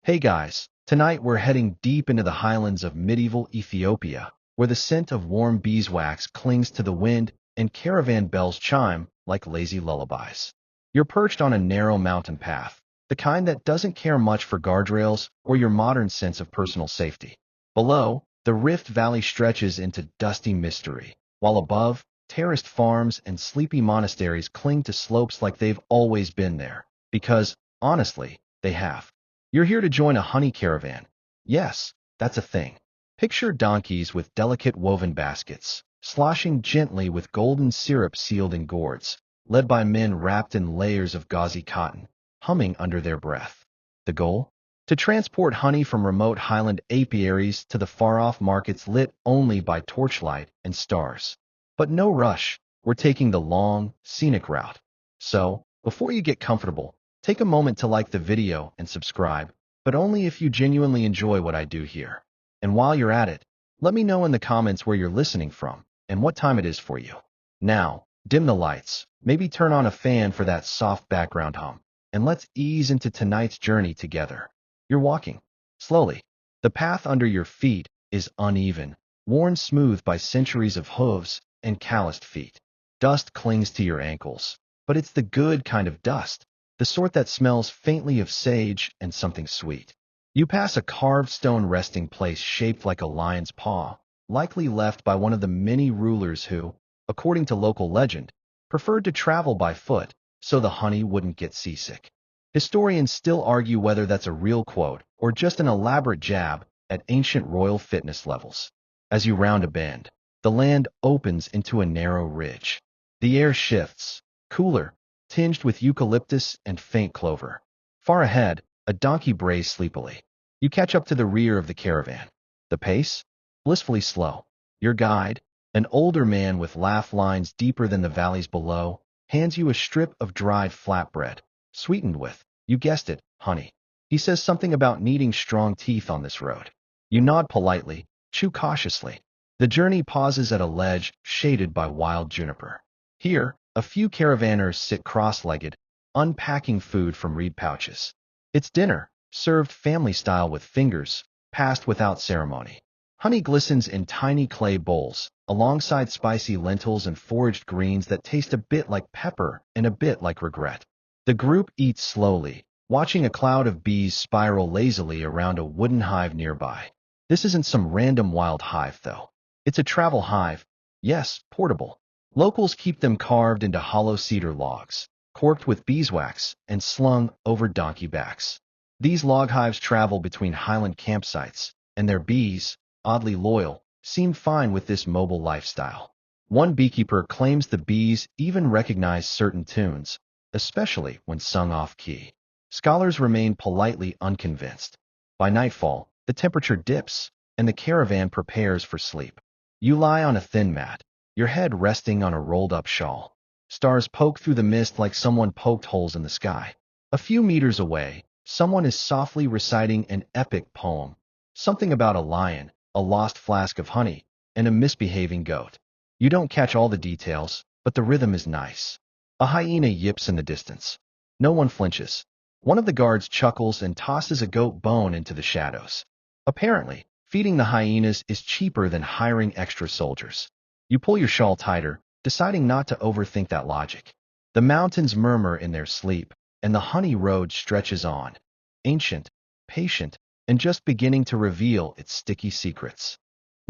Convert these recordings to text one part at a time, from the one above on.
Hey guys, tonight we're heading deep into the highlands of medieval Ethiopia, where the scent of warm beeswax clings to the wind and caravan bells chime like lazy lullabies. You're perched on a narrow mountain path, the kind that doesn't care much for guardrails or your modern sense of personal safety. Below, the Rift Valley stretches into dusty mystery, while above, terraced farms and sleepy monasteries cling to slopes like they've always been there, because, honestly, they have. You're here to join a honey caravan. Yes, that's a thing. Picture donkeys with delicate woven baskets, sloshing gently with golden syrup sealed in gourds, led by men wrapped in layers of gauzy cotton, humming under their breath. The goal? To transport honey from remote highland apiaries to the far-off markets lit only by torchlight and stars. But no rush, we're taking the long, scenic route. So, before you get comfortable, take a moment to like the video and subscribe, but only if you genuinely enjoy what I do here. And while you're at it, let me know in the comments where you're listening from and what time it is for you. Now, dim the lights, maybe turn on a fan for that soft background hum, and let's ease into tonight's journey together. You're walking slowly. The path under your feet is uneven, worn smooth by centuries of hooves and calloused feet. Dust clings to your ankles, but it's the good kind of dust, the sort that smells faintly of sage and something sweet. You pass a carved stone resting place shaped like a lion's paw, likely left by one of the many rulers who, according to local legend, preferred to travel by foot so the honey wouldn't get seasick. Historians still argue whether that's a real quote or just an elaborate jab at ancient royal fitness levels. As you round a bend, the land opens into a narrow ridge. The air shifts, cooler, tinged with eucalyptus and faint clover. Far ahead, a donkey brays sleepily. You catch up to the rear of the caravan. The pace? Blissfully slow. Your guide, an older man with laugh lines deeper than the valleys below, hands you a strip of dried flatbread, sweetened with, you guessed it, honey. He says something about needing strong teeth on this road. You nod politely, chew cautiously. The journey pauses at a ledge shaded by wild juniper. Here, a few caravanners sit cross-legged, unpacking food from reed pouches. It's dinner, served family-style with fingers, passed without ceremony. Honey glistens in tiny clay bowls, alongside spicy lentils and foraged greens that taste a bit like pepper and a bit like regret. The group eats slowly, watching a cloud of bees spiral lazily around a wooden hive nearby. This isn't some random wild hive, though. It's a travel hive. Yes, portable. Locals keep them carved into hollow cedar logs, corked with beeswax, and slung over donkey backs. These log hives travel between highland campsites, and their bees, oddly loyal, seem fine with this mobile lifestyle. One beekeeper claims the bees even recognize certain tunes, especially when sung off-key. Scholars remain politely unconvinced. By nightfall, the temperature dips, and the caravan prepares for sleep. You lie on a thin mat, your head resting on a rolled-up shawl. Stars poke through the mist like someone poked holes in the sky. A few meters away, someone is softly reciting an epic poem, something about a lion, a lost flask of honey, and a misbehaving goat. You don't catch all the details, but the rhythm is nice. A hyena yips in the distance. No one flinches. One of the guards chuckles and tosses a goat bone into the shadows. Apparently, feeding the hyenas is cheaper than hiring extra soldiers. You pull your shawl tighter, deciding not to overthink that logic. The mountains murmur in their sleep, and the honey road stretches on, ancient, patient, and just beginning to reveal its sticky secrets.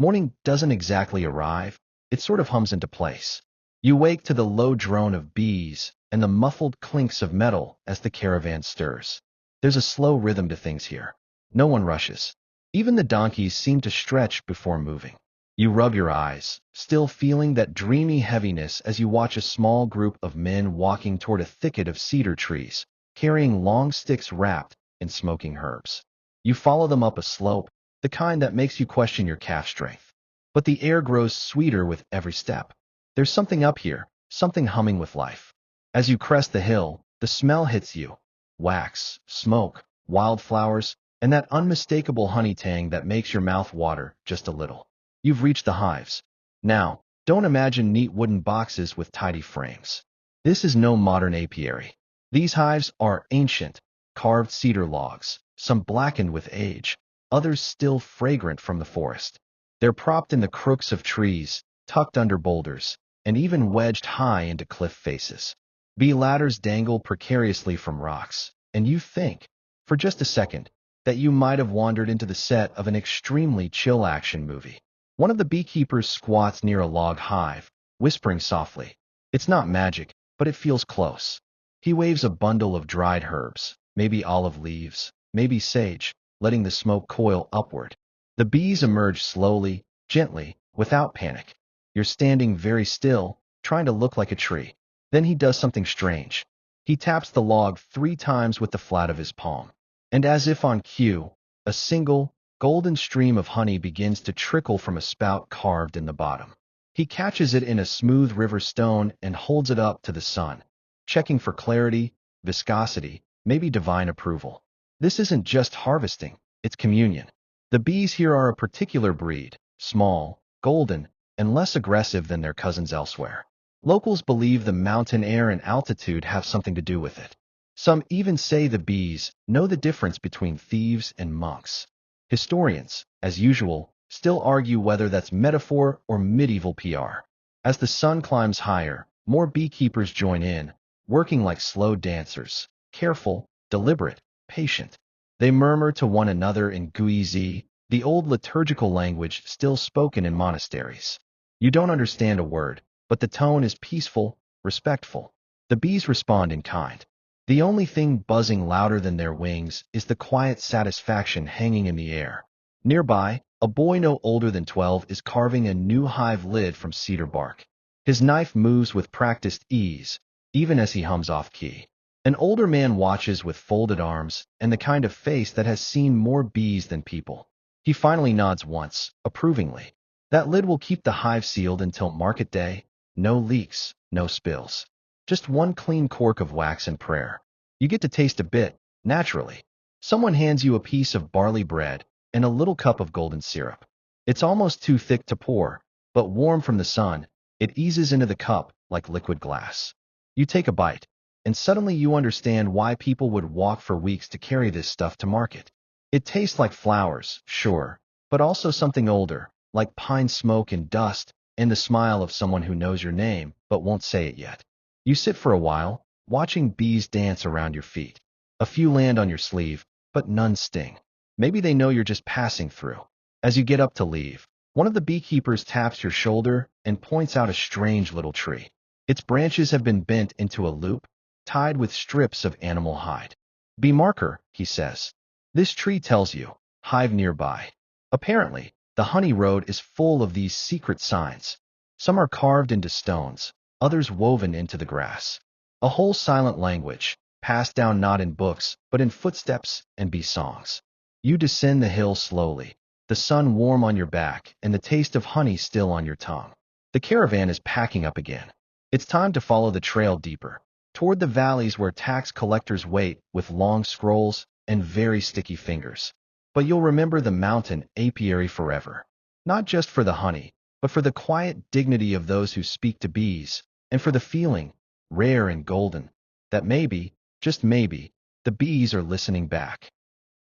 Morning doesn't exactly arrive, it sort of hums into place. You wake to the low drone of bees and the muffled clinks of metal as the caravan stirs. There's a slow rhythm to things here. No one rushes. Even the donkeys seem to stretch before moving. You rub your eyes, still feeling that dreamy heaviness as you watch a small group of men walking toward a thicket of cedar trees, carrying long sticks wrapped in smoking herbs. You follow them up a slope, the kind that makes you question your calf strength. But the air grows sweeter with every step. There's something up here, something humming with life. As you crest the hill, the smell hits you. Wax, smoke, wildflowers, and that unmistakable honey tang that makes your mouth water just a little. You've reached the hives. Now, don't imagine neat wooden boxes with tidy frames. This is no modern apiary. These hives are ancient, carved cedar logs, some blackened with age, others still fragrant from the forest. They're propped in the crooks of trees, tucked under boulders, and even wedged high into cliff faces. Bee ladders dangle precariously from rocks, and you think, for just a second, that you might have wandered into the set of an extremely chill action movie. One of the beekeepers squats near a log hive, whispering softly. It's not magic, but it feels close. He waves a bundle of dried herbs, maybe olive leaves, maybe sage, letting the smoke coil upward. The bees emerge slowly, gently, without panic. You're standing very still, trying to look like a tree. Then he does something strange. He taps the log 3 times with the flat of his palm. And as if on cue, a single, golden stream of honey begins to trickle from a spout carved in the bottom. He catches it in a smooth river stone and holds it up to the sun, checking for clarity, viscosity, maybe divine approval. This isn't just harvesting, it's communion. The bees here are a particular breed, small, golden, and less aggressive than their cousins elsewhere. Locals believe the mountain air and altitude have something to do with it. Some even say the bees know the difference between thieves and monks. Historians, as usual, still argue whether that's metaphor or medieval PR. As the sun climbs higher, more beekeepers join in, working like slow dancers, careful, deliberate, patient. They murmur to one another in Guizi, the old liturgical language still spoken in monasteries. You don't understand a word, but the tone is peaceful, respectful. The bees respond in kind. The only thing buzzing louder than their wings is the quiet satisfaction hanging in the air. Nearby, a boy no older than 12 is carving a new hive lid from cedar bark. His knife moves with practiced ease, even as he hums off-key. An older man watches with folded arms and the kind of face that has seen more bees than people. He finally nods once, approvingly. That lid will keep the hive sealed until market day. No leaks, no spills. Just one clean cork of wax and prayer. You get to taste a bit, naturally. Someone hands you a piece of barley bread and a little cup of golden syrup. It's almost too thick to pour, but warm from the sun, it eases into the cup like liquid glass. You take a bite, and suddenly you understand why people would walk for weeks to carry this stuff to market. It tastes like flowers, sure, but also something older, like pine smoke and dust, and the smile of someone who knows your name but won't say it yet. You sit for a while, watching bees dance around your feet. A few land on your sleeve, but none sting. Maybe they know you're just passing through. As you get up to leave, one of the beekeepers taps your shoulder and points out a strange little tree. Its branches have been bent into a loop, tied with strips of animal hide. Bee marker, he says. This tree tells you, hive nearby. Apparently, the honey road is full of these secret signs. Some are carved into stones, others woven into the grass. A whole silent language, passed down not in books, but in footsteps and bee songs. You descend the hill slowly, the sun warm on your back and the taste of honey still on your tongue. The caravan is packing up again. It's time to follow the trail deeper, toward the valleys where tax collectors wait with long scrolls and very sticky fingers. But you'll remember the mountain apiary forever, not just for the honey, but for the quiet dignity of those who speak to bees, and for the feeling, rare and golden, that maybe, just maybe, the bees are listening back.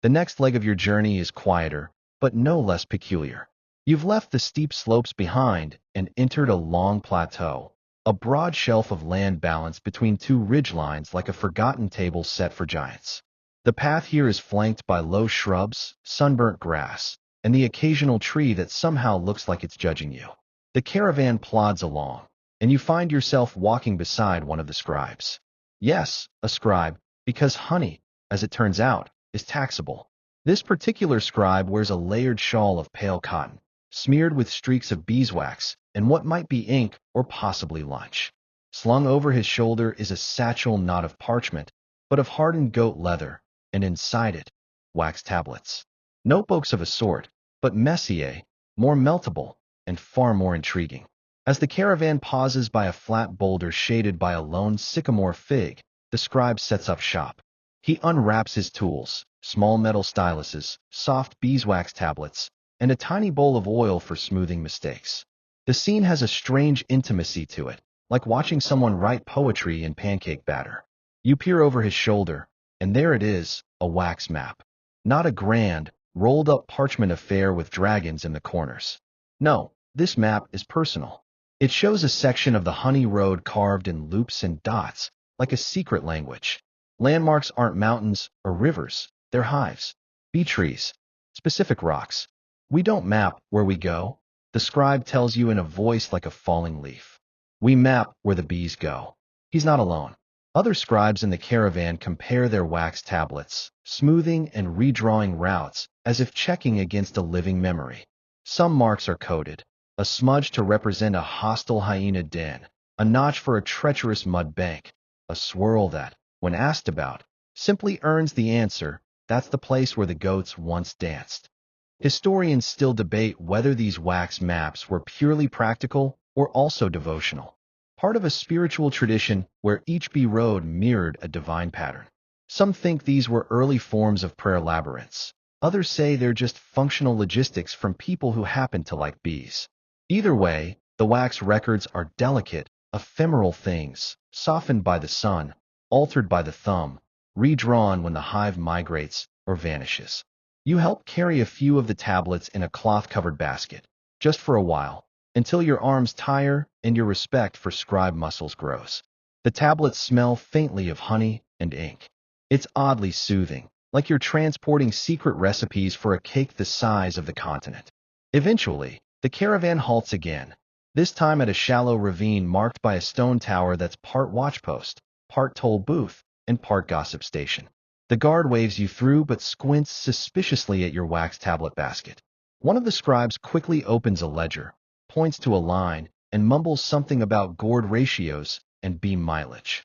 The next leg of your journey is quieter, but no less peculiar. You've left the steep slopes behind and entered a long plateau, a broad shelf of land balanced between 2 ridgelines like a forgotten table set for giants. The path here is flanked by low shrubs, sunburnt grass, and the occasional tree that somehow looks like it's judging you. The caravan plods along, and you find yourself walking beside one of the scribes. Yes, a scribe, because honey, as it turns out, is taxable. This particular scribe wears a layered shawl of pale cotton, smeared with streaks of beeswax and what might be ink or possibly lunch. Slung over his shoulder is a satchel not of parchment, but of hardened goat leather, and inside it, wax tablets. Notebooks of a sort, but messier, more meltable, and far more intriguing. As the caravan pauses by a flat boulder shaded by a lone sycamore fig, the scribe sets up shop. He unwraps his tools, small metal styluses, soft beeswax tablets, and a tiny bowl of oil for smoothing mistakes. The scene has a strange intimacy to it, like watching someone write poetry in pancake batter. You peer over his shoulder, and there it is, a wax map. Not a grand, rolled-up parchment affair with dragons in the corners. No, this map is personal. It shows a section of the honey road carved in loops and dots, like a secret language. Landmarks aren't mountains or rivers, they're hives, bee trees, specific rocks. We don't map where we go, the scribe tells you in a voice like a falling leaf. We map where the bees go. He's not alone. Other scribes in the caravan compare their wax tablets, smoothing and redrawing routes as if checking against a living memory. Some marks are coded, a smudge to represent a hostile hyena den, a notch for a treacherous mud bank, a swirl that, when asked about, simply earns the answer, that's the place where the goats once danced. Historians still debate whether these wax maps were purely practical or also devotional, part of a spiritual tradition where each bee road mirrored a divine pattern. Some think these were early forms of prayer labyrinths. Others say they're just functional logistics from people who happen to like bees. Either way, the wax records are delicate, ephemeral things, softened by the sun, altered by the thumb, redrawn when the hive migrates or vanishes. You help carry a few of the tablets in a cloth-covered basket, just for a while, until your arms tire and your respect for scribe muscles grows. The tablets smell faintly of honey and ink. It's oddly soothing, like you're transporting secret recipes for a cake the size of the continent. Eventually, the caravan halts again, this time at a shallow ravine marked by a stone tower that's part watchpost, part toll booth, and part gossip station. The guard waves you through but squints suspiciously at your wax tablet basket. One of the scribes quickly opens a ledger, points to a line, and mumbles something about gourd ratios and bee mileage.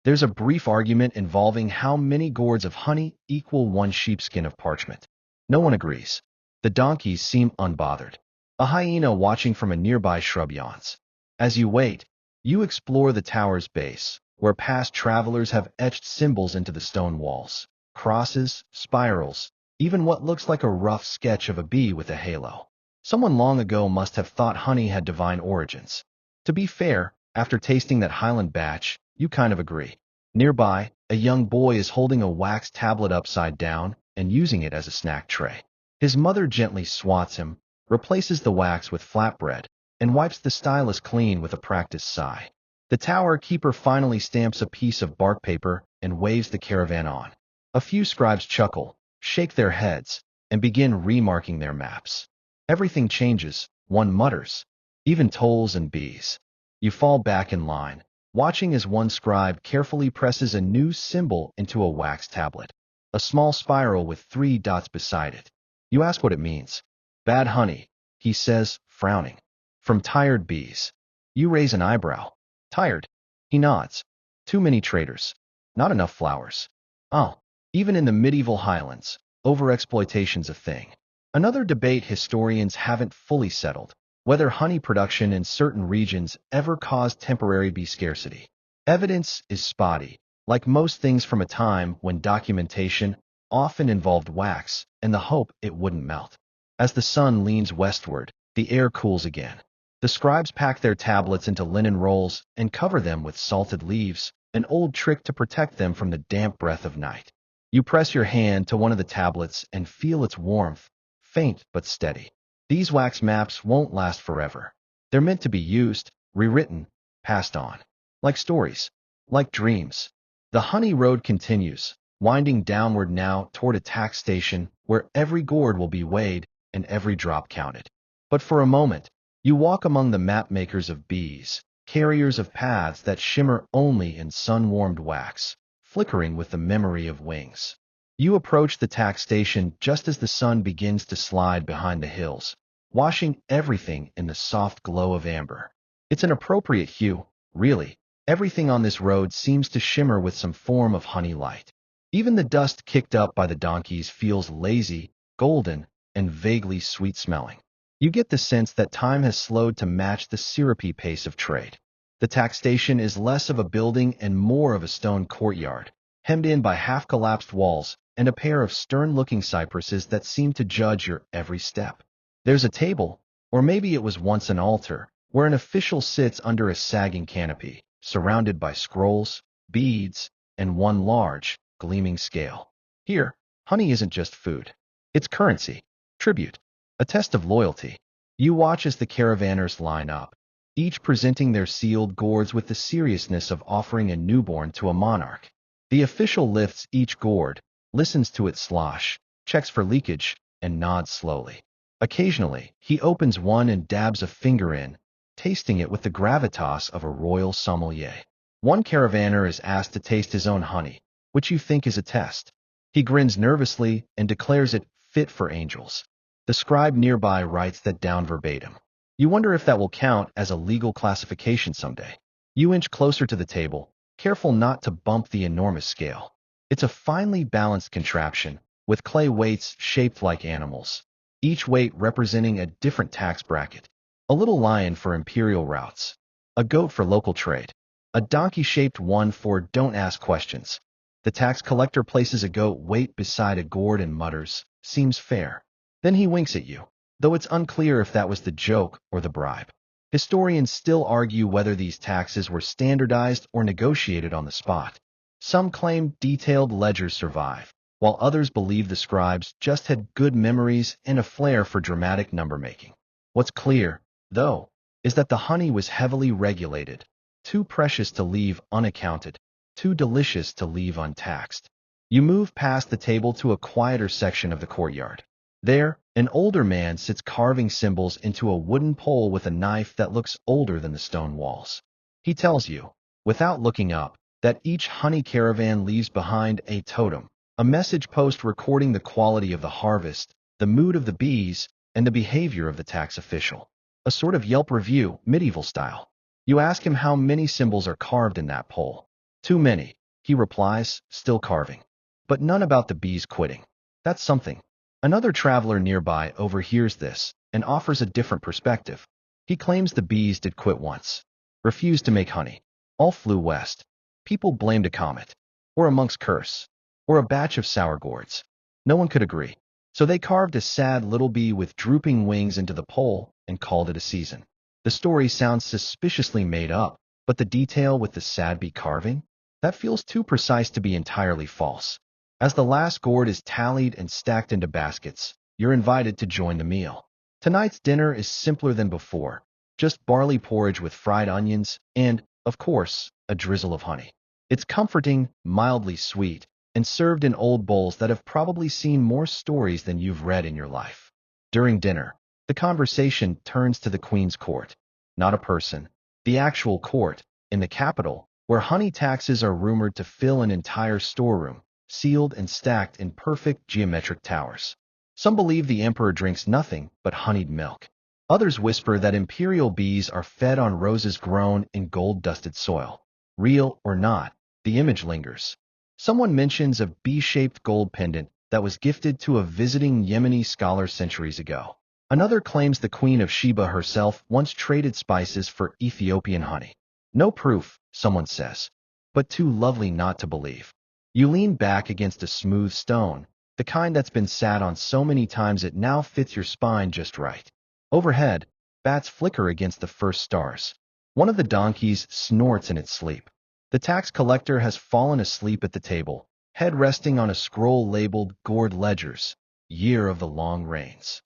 There's a brief argument involving how many gourds of honey equal one sheepskin of parchment. No one agrees. The donkeys seem unbothered. A hyena watching from a nearby shrub yawns. As you wait, you explore the tower's base, where past travelers have etched symbols into the stone walls. Crosses, spirals, even what looks like a rough sketch of a bee with a halo. Someone long ago must have thought honey had divine origins. To be fair, after tasting that Highland batch, you kind of agree. Nearby, a young boy is holding a wax tablet upside down and using it as a snack tray. His mother gently swats him, replaces the wax with flatbread, and wipes the stylus clean with a practiced sigh. The tower keeper finally stamps a piece of bark paper and waves the caravan on. A few scribes chuckle, shake their heads, and begin remarking their maps. Everything changes, one mutters. Even tolls and bees. You fall back in line, watching as one scribe carefully presses a new symbol into a wax tablet. A small spiral with 3 dots beside it. You ask what it means. Bad honey, he says, frowning. From tired bees. You raise an eyebrow. Tired. He nods. Too many traders. Not enough flowers. Oh, even in the medieval highlands, overexploitation's a thing. Another debate historians haven't fully settled, whether honey production in certain regions ever caused temporary bee scarcity. Evidence is spotty, like most things from a time when documentation often involved wax and the hope it wouldn't melt. As the sun leans westward, the air cools again. The scribes pack their tablets into linen rolls and cover them with salted leaves, an old trick to protect them from the damp breath of night. You press your hand to one of the tablets and feel its warmth, faint but steady. These wax maps won't last forever. They're meant to be used, rewritten, passed on. Like stories, like dreams. The honey road continues, winding downward now toward a tax station where every gourd will be weighed and every drop counted. But for a moment, you walk among the map makers of bees, carriers of paths that shimmer only in sun-warmed wax, flickering with the memory of wings. You approach the tax station just as the sun begins to slide behind the hills, washing everything in the soft glow of amber. It's an appropriate hue, really. Everything on this road seems to shimmer with some form of honey light. Even the dust kicked up by the donkeys feels lazy, golden, and vaguely sweet-smelling. You get the sense that time has slowed to match the syrupy pace of trade. The tax station is less of a building and more of a stone courtyard, hemmed in by half-collapsed walls and a pair of stern-looking cypresses that seem to judge your every step. There's a table, or maybe it was once an altar, where an official sits under a sagging canopy, surrounded by scrolls, beads, and one large, gleaming scale. Here, Honey isn't just food. It's currency, tribute, a test of loyalty. You watch as the caravanners line up, each presenting their sealed gourds with the seriousness of offering a newborn to a monarch. The official lifts each gourd, listens to it slosh, checks for leakage, and nods slowly. Occasionally, he opens one and dabs a finger in, tasting it with the gravitas of a royal sommelier. One caravanner is asked to taste his own honey, which you think is a test. He grins nervously and declares it fit for angels. The scribe nearby writes that down verbatim. You wonder if that will count as a legal classification someday. You inch closer to the table, careful not to bump the enormous scale. It's a finely balanced contraption, with clay weights shaped like animals, each weight representing a different tax bracket. A little lion for imperial routes, a goat for local trade, a donkey-shaped one for don't ask questions. The tax collector places a goat weight beside a gourd and mutters, seems fair. Then he winks at you, though it's unclear if that was the joke or the bribe. Historians still argue whether these taxes were standardized or negotiated on the spot. Some claim detailed ledgers survive, while others believe the scribes just had good memories and a flair for dramatic number-making. What's clear, though, is that the honey was heavily regulated, too precious to leave unaccounted, too delicious to leave untaxed. You move past the table to a quieter section of the courtyard. There, an older man sits carving symbols into a wooden pole with a knife that looks older than the stone walls. He tells you, without looking up, that each honey caravan leaves behind a totem, a message post recording the quality of the harvest, the mood of the bees, and the behavior of the tax official. A sort of Yelp review, medieval style. You ask him how many symbols are carved in that pole. Too many, he replies, still carving. But none about the bees quitting. That's something. Another traveler nearby overhears this and offers a different perspective. He claims the bees did quit once, refused to make honey. All flew west. People blamed a comet, or a monk's curse, or a batch of sour gourds. No one could agree. So they carved a sad little bee with drooping wings into the pole and called it a season. The story sounds suspiciously made up, but the detail with the sad bee carving? That feels too precise to be entirely false. As the last gourd is tallied and stacked into baskets, you're invited to join the meal. Tonight's dinner is simpler than before, just barley porridge with fried onions and, of course, a drizzle of honey. It's comforting, mildly sweet, and served in old bowls that have probably seen more stories than you've read in your life. During dinner, the conversation turns to the Queen's court. Not a person, the actual court, in the capital, where honey taxes are rumored to fill an entire storeroom, sealed and stacked in perfect geometric towers. Some believe the emperor drinks nothing but honeyed milk. Others whisper that imperial bees are fed on roses grown in gold-dusted soil. Real or not, the image lingers. Someone mentions a bee-shaped gold pendant that was gifted to a visiting Yemeni scholar centuries ago. Another claims the Queen of Sheba herself once traded spices for Ethiopian honey. No proof, someone says, but too lovely not to believe. You lean back against a smooth stone, the kind that's been sat on so many times it now fits your spine just right. Overhead, bats flicker against the first stars. One of the donkeys snorts in its sleep. The tax collector has fallen asleep at the table, head resting on a scroll labeled Gourd Ledgers, Year of the Long Rains.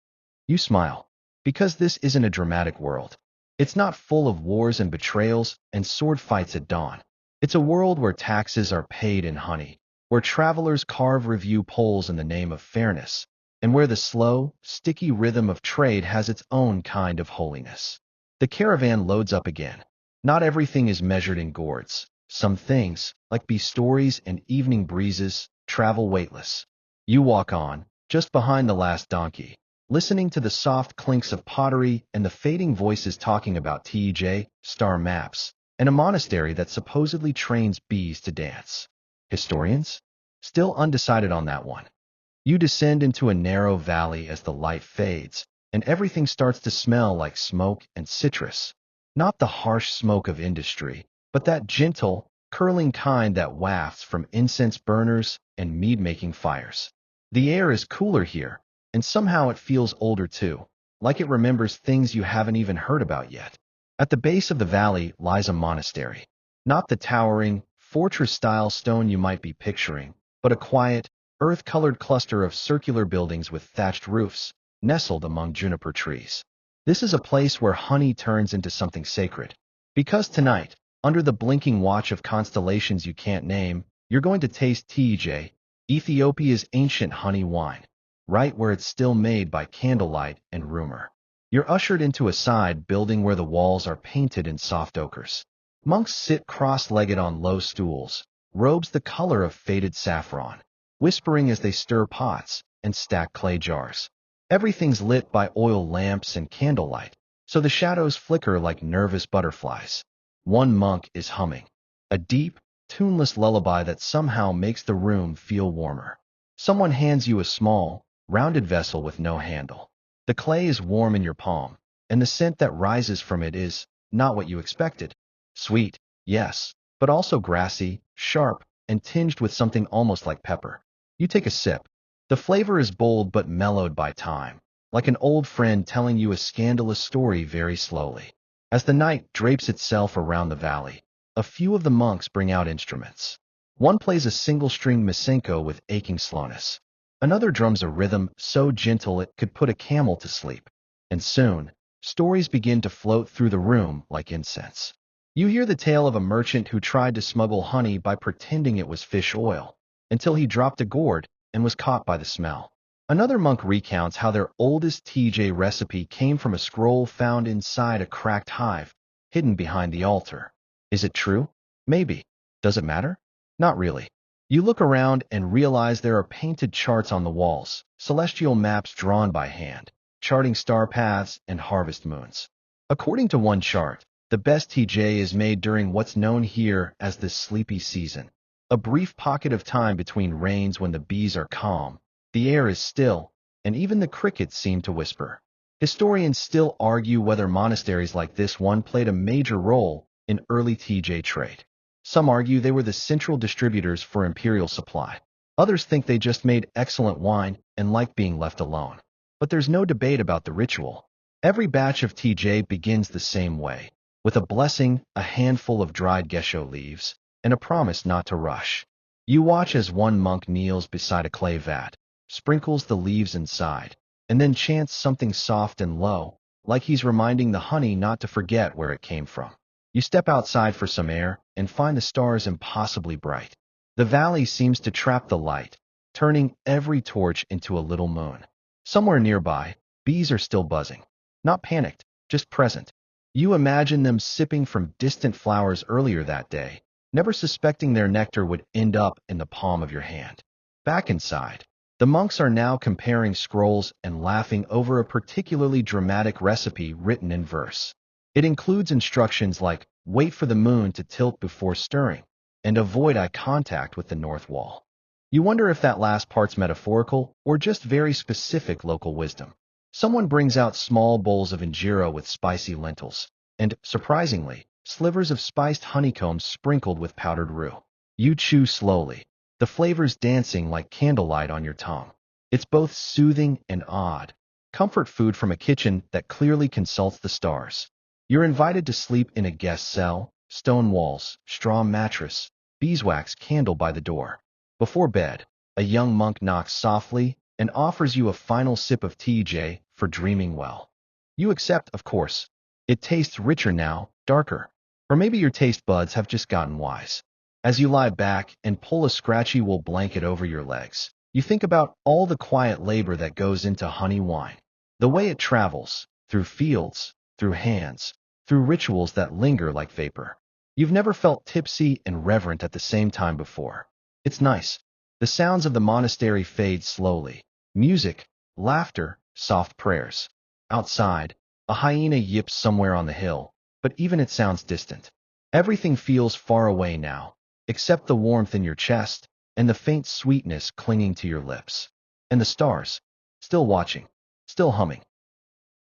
You smile, because this isn't a dramatic world. It's not full of wars and betrayals and sword fights at dawn. It's a world where taxes are paid in honey, where travelers carve review poles in the name of fairness, and where the slow, sticky rhythm of trade has its own kind of holiness. The caravan loads up again. Not everything is measured in gourds. Some things, like bee stories and evening breezes, travel weightless. You walk on, just behind the last donkey, listening to the soft clinks of pottery and the fading voices talking about TJ, star maps, and a monastery that supposedly trains bees to dance. Historians? Still undecided on that one. You descend into a narrow valley as the light fades, and everything starts to smell like smoke and citrus. Not the harsh smoke of industry, but that gentle, curling kind that wafts from incense burners and mead-making fires. The air is cooler here, and somehow it feels older too, like it remembers things you haven't even heard about yet. At the base of the valley lies a monastery. Not the towering, fortress-style stone you might be picturing, but a quiet, earth-colored cluster of circular buildings with thatched roofs, nestled among juniper trees. This is a place where honey turns into something sacred. Because tonight, under the blinking watch of constellations you can't name, you're going to taste TJ, Ethiopia's ancient honey wine, right where it's still made by candlelight and rumor. You're ushered into a side building where the walls are painted in soft ochres. Monks sit cross-legged on low stools, robes the color of faded saffron, whispering as they stir pots and stack clay jars. Everything's lit by oil lamps and candlelight, so the shadows flicker like nervous butterflies. One monk is humming, a deep, tuneless lullaby that somehow makes the room feel warmer. Someone hands you a small, rounded vessel with no handle. The clay is warm in your palm, and the scent that rises from it is not what you expected. Sweet, yes, but also grassy, sharp, and tinged with something almost like pepper. You take a sip. The flavor is bold but mellowed by time, like an old friend telling you a scandalous story very slowly. As the night drapes itself around the valley, a few of the monks bring out instruments. One plays a single-string masenko with aching slowness. Another drums a rhythm so gentle it could put a camel to sleep. And soon, stories begin to float through the room like incense. You hear the tale of a merchant who tried to smuggle honey by pretending it was fish oil, until he dropped a gourd and was caught by the smell. Another monk recounts how their oldest TJ recipe came from a scroll found inside a cracked hive, hidden behind the altar. Is it true? Maybe. Does it matter? Not really. You look around and realize there are painted charts on the walls, celestial maps drawn by hand, charting star paths and harvest moons. According to one chart, the best TJ is made during what's known here as the sleepy season, a brief pocket of time between rains when the bees are calm, the air is still, and even the crickets seem to whisper. Historians still argue whether monasteries like this one played a major role in early TJ trade. Some argue they were the central distributors for imperial supply. Others think they just made excellent wine and liked being left alone. But there's no debate about the ritual. Every batch of TJ begins the same way, with a blessing, a handful of dried gesho leaves, and a promise not to rush. You watch as one monk kneels beside a clay vat, sprinkles the leaves inside, and then chants something soft and low, like he's reminding the honey not to forget where it came from. You step outside for some air and find the stars impossibly bright. The valley seems to trap the light, turning every torch into a little moon. Somewhere nearby, bees are still buzzing. Not panicked, just present. You imagine them sipping from distant flowers earlier that day, never suspecting their nectar would end up in the palm of your hand. Back inside, the monks are now comparing scrolls and laughing over a particularly dramatic recipe written in verse. It includes instructions like, wait for the moon to tilt before stirring, and avoid eye contact with the north wall. You wonder if that last part's metaphorical or just very specific local wisdom. Someone brings out small bowls of injera with spicy lentils, and, surprisingly, slivers of spiced honeycombs sprinkled with powdered rue. You chew slowly, the flavors dancing like candlelight on your tongue. It's both soothing and odd. Comfort food from a kitchen that clearly consults the stars. You're invited to sleep in a guest cell, stone walls, straw mattress, beeswax candle by the door. Before bed, a young monk knocks softly and offers you a final sip of TJ for dreaming well. You accept, of course. It tastes richer now, darker. Or maybe your taste buds have just gotten wise. As you lie back and pull a scratchy wool blanket over your legs, you think about all the quiet labor that goes into honey wine. The way it travels, through fields, through hands, through rituals that linger like vapor. You've never felt tipsy and reverent at the same time before. It's nice. The sounds of the monastery fade slowly. Music, laughter, soft prayers. Outside, a hyena yips somewhere on the hill, but even it sounds distant. Everything feels far away now, except the warmth in your chest and the faint sweetness clinging to your lips. And the stars, still watching, still humming.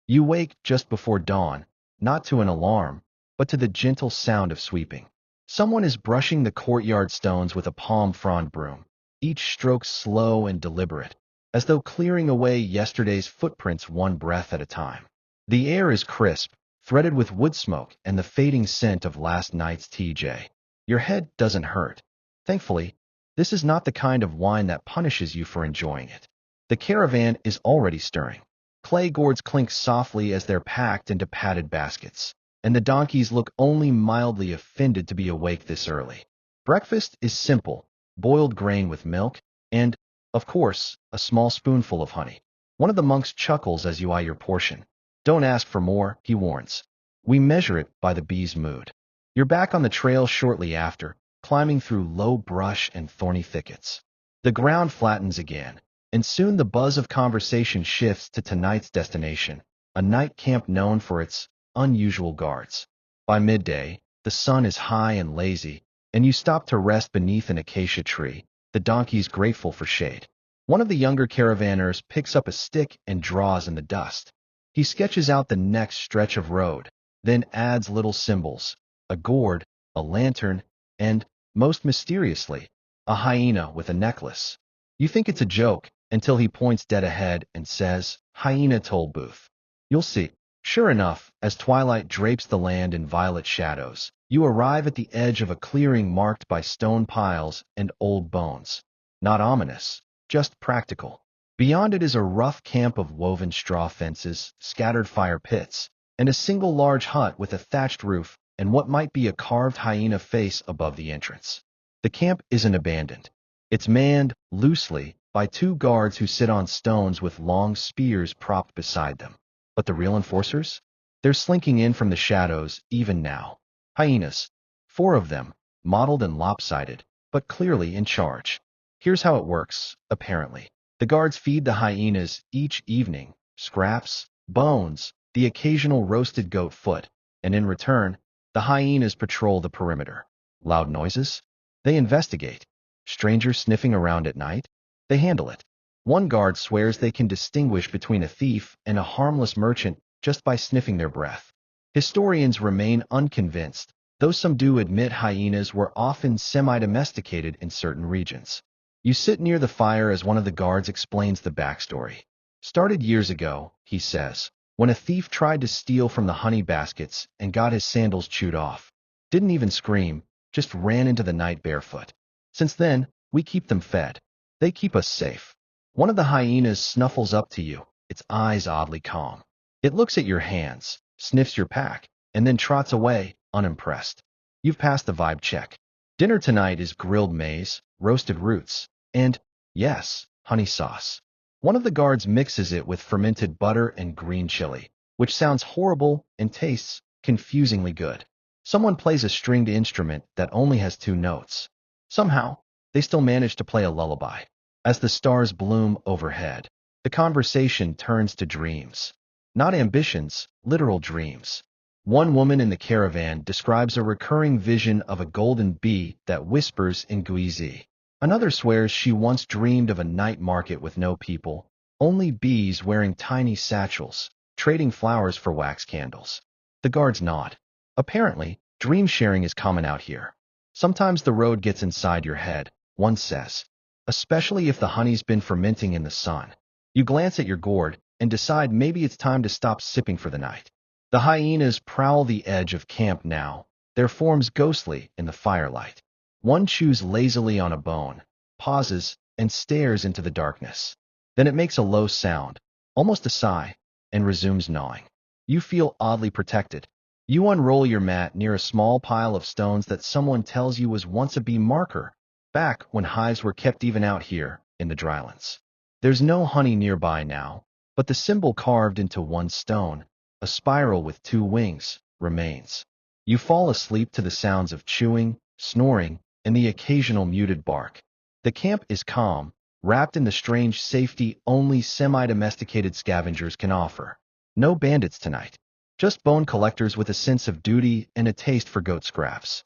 You wake just before dawn, not to an alarm, but to the gentle sound of sweeping. Someone is brushing the courtyard stones with a palm frond broom, each stroke slow and deliberate, as though clearing away yesterday's footprints one breath at a time. The air is crisp, threaded with wood smoke and the fading scent of last night's TJ. Your head doesn't hurt. Thankfully, This is not the kind of wine that punishes you for enjoying it. The caravan is already stirring. Clay gourds clink softly as they're packed into padded baskets, and the donkeys look only mildly offended to be awake this early. Breakfast is simple: boiled grain with milk, and, of course, a small spoonful of honey. One of the monks chuckles as you eye your portion. Don't ask for more, he warns. We measure it by the bee's mood. You're back on the trail shortly after, climbing through low brush and thorny thickets. The ground flattens again, and soon the buzz of conversation shifts to tonight's destination, a night camp known for its unusual guards. By midday, the sun is high and lazy, and you stop to rest beneath an acacia tree, the donkeys grateful for shade. One of the younger caravanners picks up a stick and draws in the dust. He sketches out the next stretch of road, then adds little symbols: a gourd, a lantern, and, most mysteriously, a hyena with a necklace. You think it's a joke until he points dead ahead and says, "Hyena toll booth." You'll see. Sure enough, as twilight drapes the land in violet shadows, you arrive at the edge of a clearing marked by stone piles and old bones. Not ominous, just practical. Beyond it is a rough camp of woven straw fences, scattered fire pits, and a single large hut with a thatched roof and what might be a carved hyena face above the entrance. The camp isn't abandoned. It's manned, loosely, by two guards who sit on stones with long spears propped beside them. But the real enforcers? They're slinking in from the shadows, even now. Hyenas. 4 of them, mottled and lopsided, but clearly in charge. Here's how it works, apparently. The guards feed the hyenas each evening: scraps, bones, the occasional roasted goat foot, and in return, the hyenas patrol the perimeter. Loud noises? They investigate. Strangers sniffing around at night? They handle it. One guard swears they can distinguish between a thief and a harmless merchant just by sniffing their breath. Historians remain unconvinced, though some do admit hyenas were often semi-domesticated in certain regions. You sit near the fire as one of the guards explains the backstory. Started years ago, he says, when a thief tried to steal from the honey baskets and got his sandals chewed off. Didn't even scream, just ran into the night barefoot. Since then, we keep them fed. They keep us safe. One of the hyenas snuffles up to you, its eyes oddly calm. It looks at your hands, sniffs your pack, and then trots away, unimpressed. You've passed the vibe check. Dinner tonight is grilled maize, roasted roots, and, yes, honey sauce. One of the guards mixes it with fermented butter and green chili, which sounds horrible and tastes confusingly good. Someone plays a stringed instrument that only has 2 notes. Somehow, they still manage to play a lullaby. As the stars bloom overhead, the conversation turns to dreams. Not ambitions, literal dreams. One woman in the caravan describes a recurring vision of a golden bee that whispers in Guizi. Another swears she once dreamed of a night market with no people, only bees wearing tiny satchels, trading flowers for wax candles. The guards nod. Apparently, dream sharing is common out here. Sometimes the road gets inside your head, one says, especially if the honey's been fermenting in the sun. You glance at your gourd and decide maybe it's time to stop sipping for the night. The hyenas prowl the edge of camp now, their forms ghostly in the firelight. One chews lazily on a bone, pauses, and stares into the darkness. Then it makes a low sound, almost a sigh, and resumes gnawing. You feel oddly protected. You unroll your mat near a small pile of stones that someone tells you was once a bee marker, back when hives were kept even out here in the drylands. There's no honey nearby now, but the symbol carved into one stone, a spiral with 2 wings, remains. You fall asleep to the sounds of chewing, snoring, and the occasional muted bark. The camp is calm, wrapped in the strange safety only semi-domesticated scavengers can offer. No bandits tonight, just bone collectors with a sense of duty and a taste for goat scraps.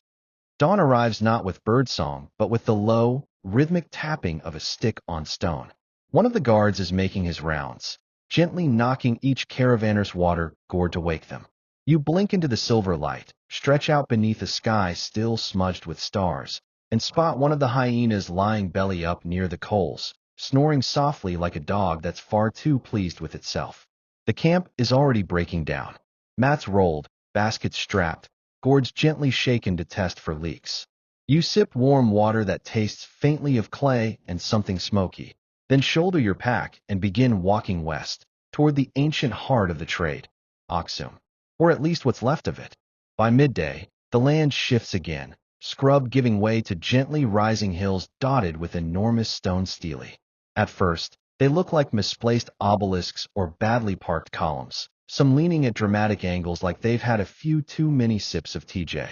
Dawn arrives not with birdsong, but with the low, rhythmic tapping of a stick on stone. One of the guards is making his rounds, gently knocking each caravanner's water gourd to wake them. You blink into the silver light, stretch out beneath a sky still smudged with stars, and spot one of the hyenas lying belly up near the coals, snoring softly like a dog that's far too pleased with itself. The camp is already breaking down. Mats rolled, baskets strapped, gourds gently shaken to test for leaks. You sip warm water that tastes faintly of clay and something smoky. Then shoulder your pack and begin walking west, toward the ancient heart of the trade, Aksum, or at least what's left of it. By midday, the land shifts again, scrub giving way to gently rising hills dotted with enormous stone stelae. At first, they look like misplaced obelisks or badly parked columns, some leaning at dramatic angles like they've had a few too many sips of TJ.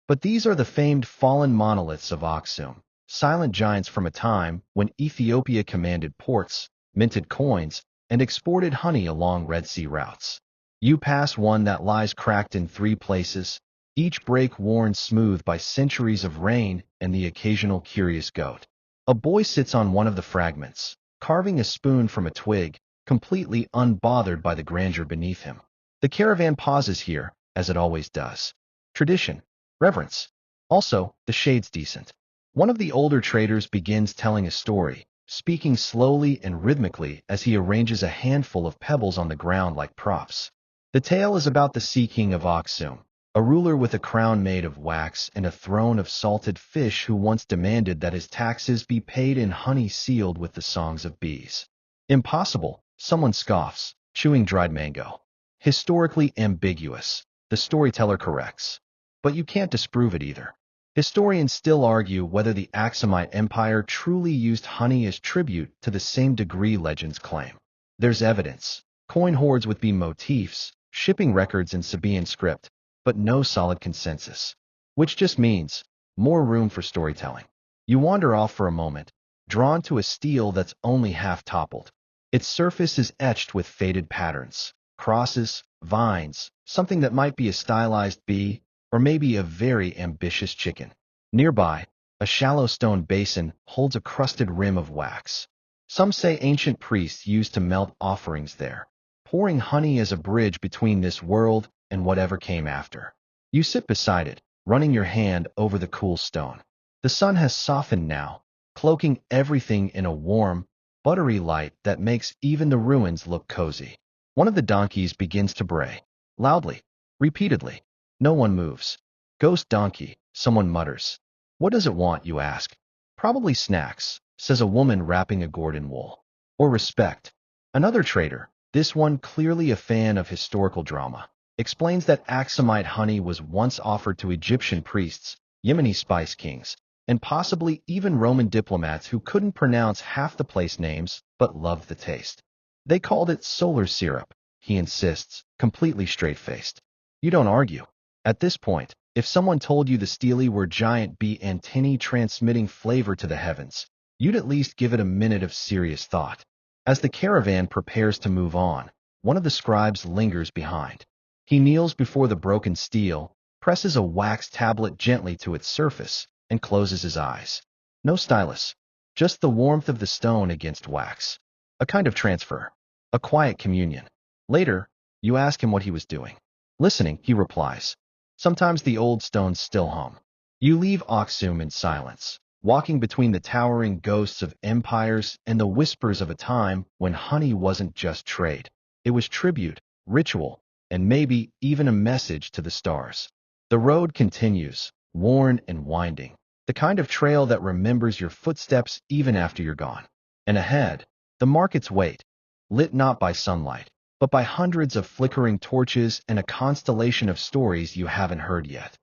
But these are the famed fallen monoliths of Aksum, silent giants from a time when Ethiopia commanded ports, minted coins, and exported honey along Red Sea routes. You pass one that lies cracked in 3 places, each break worn smooth by centuries of rain and the occasional curious goat. A boy sits on one of the fragments, carving a spoon from a twig, completely unbothered by the grandeur beneath him. The caravan pauses here, as it always does. Tradition, reverence. Also, the shade's decent. One of the older traders begins telling a story, speaking slowly and rhythmically as he arranges a handful of pebbles on the ground like props. The tale is about the Sea King of Aksum, a ruler with a crown made of wax and a throne of salted fish who once demanded that his taxes be paid in honey sealed with the songs of bees. Impossible, someone scoffs, chewing dried mango. Historically ambiguous, the storyteller corrects. But you can't disprove it either. Historians still argue whether the Aksumite Empire truly used honey as tribute to the same degree legends claim. There's evidence, coin hoards with bee motifs, shipping records in Sabaean script, but no solid consensus. Which just means more room for storytelling. You wander off for a moment, drawn to a stele that's only half toppled. Its surface is etched with faded patterns, crosses, vines, something that might be a stylized bee, or maybe a very ambitious chicken. Nearby, a shallow stone basin holds a crusted rim of wax. Some say ancient priests used to melt offerings there, pouring honey as a bridge between this world and whatever came after. You sit beside it, running your hand over the cool stone. The sun has softened now, cloaking everything in a warm, buttery light that makes even the ruins look cozy. One of the donkeys begins to bray, loudly, repeatedly. No one moves. Ghost donkey, someone mutters. What does it want, you ask? Probably snacks, says a woman wrapping a gourd in wool. Or respect. Another trader, this one clearly a fan of historical drama, explains that Aksumite honey was once offered to Egyptian priests, Yemeni spice kings, and possibly even Roman diplomats who couldn't pronounce half the place names but loved the taste. They called it solar syrup, he insists, completely straight-faced. You don't argue. At this point, if someone told you the stele were giant bee antennae transmitting flavor to the heavens, you'd at least give it a minute of serious thought. As the caravan prepares to move on, one of the scribes lingers behind. He kneels before the broken stele, presses a wax tablet gently to its surface, and closes his eyes. No stylus, just the warmth of the stone against wax. A kind of transfer. A quiet communion. Later, you ask him what he was doing. Listening, he replies. Sometimes the old stones still hum. You leave Aksum in silence, walking between the towering ghosts of empires and the whispers of a time when honey wasn't just trade. It was tribute, ritual, and maybe even a message to the stars. The road continues, worn and winding, the kind of trail that remembers your footsteps even after you're gone. And ahead, the markets wait, lit not by sunlight, but by hundreds of flickering torches and a constellation of stories you haven't heard yet.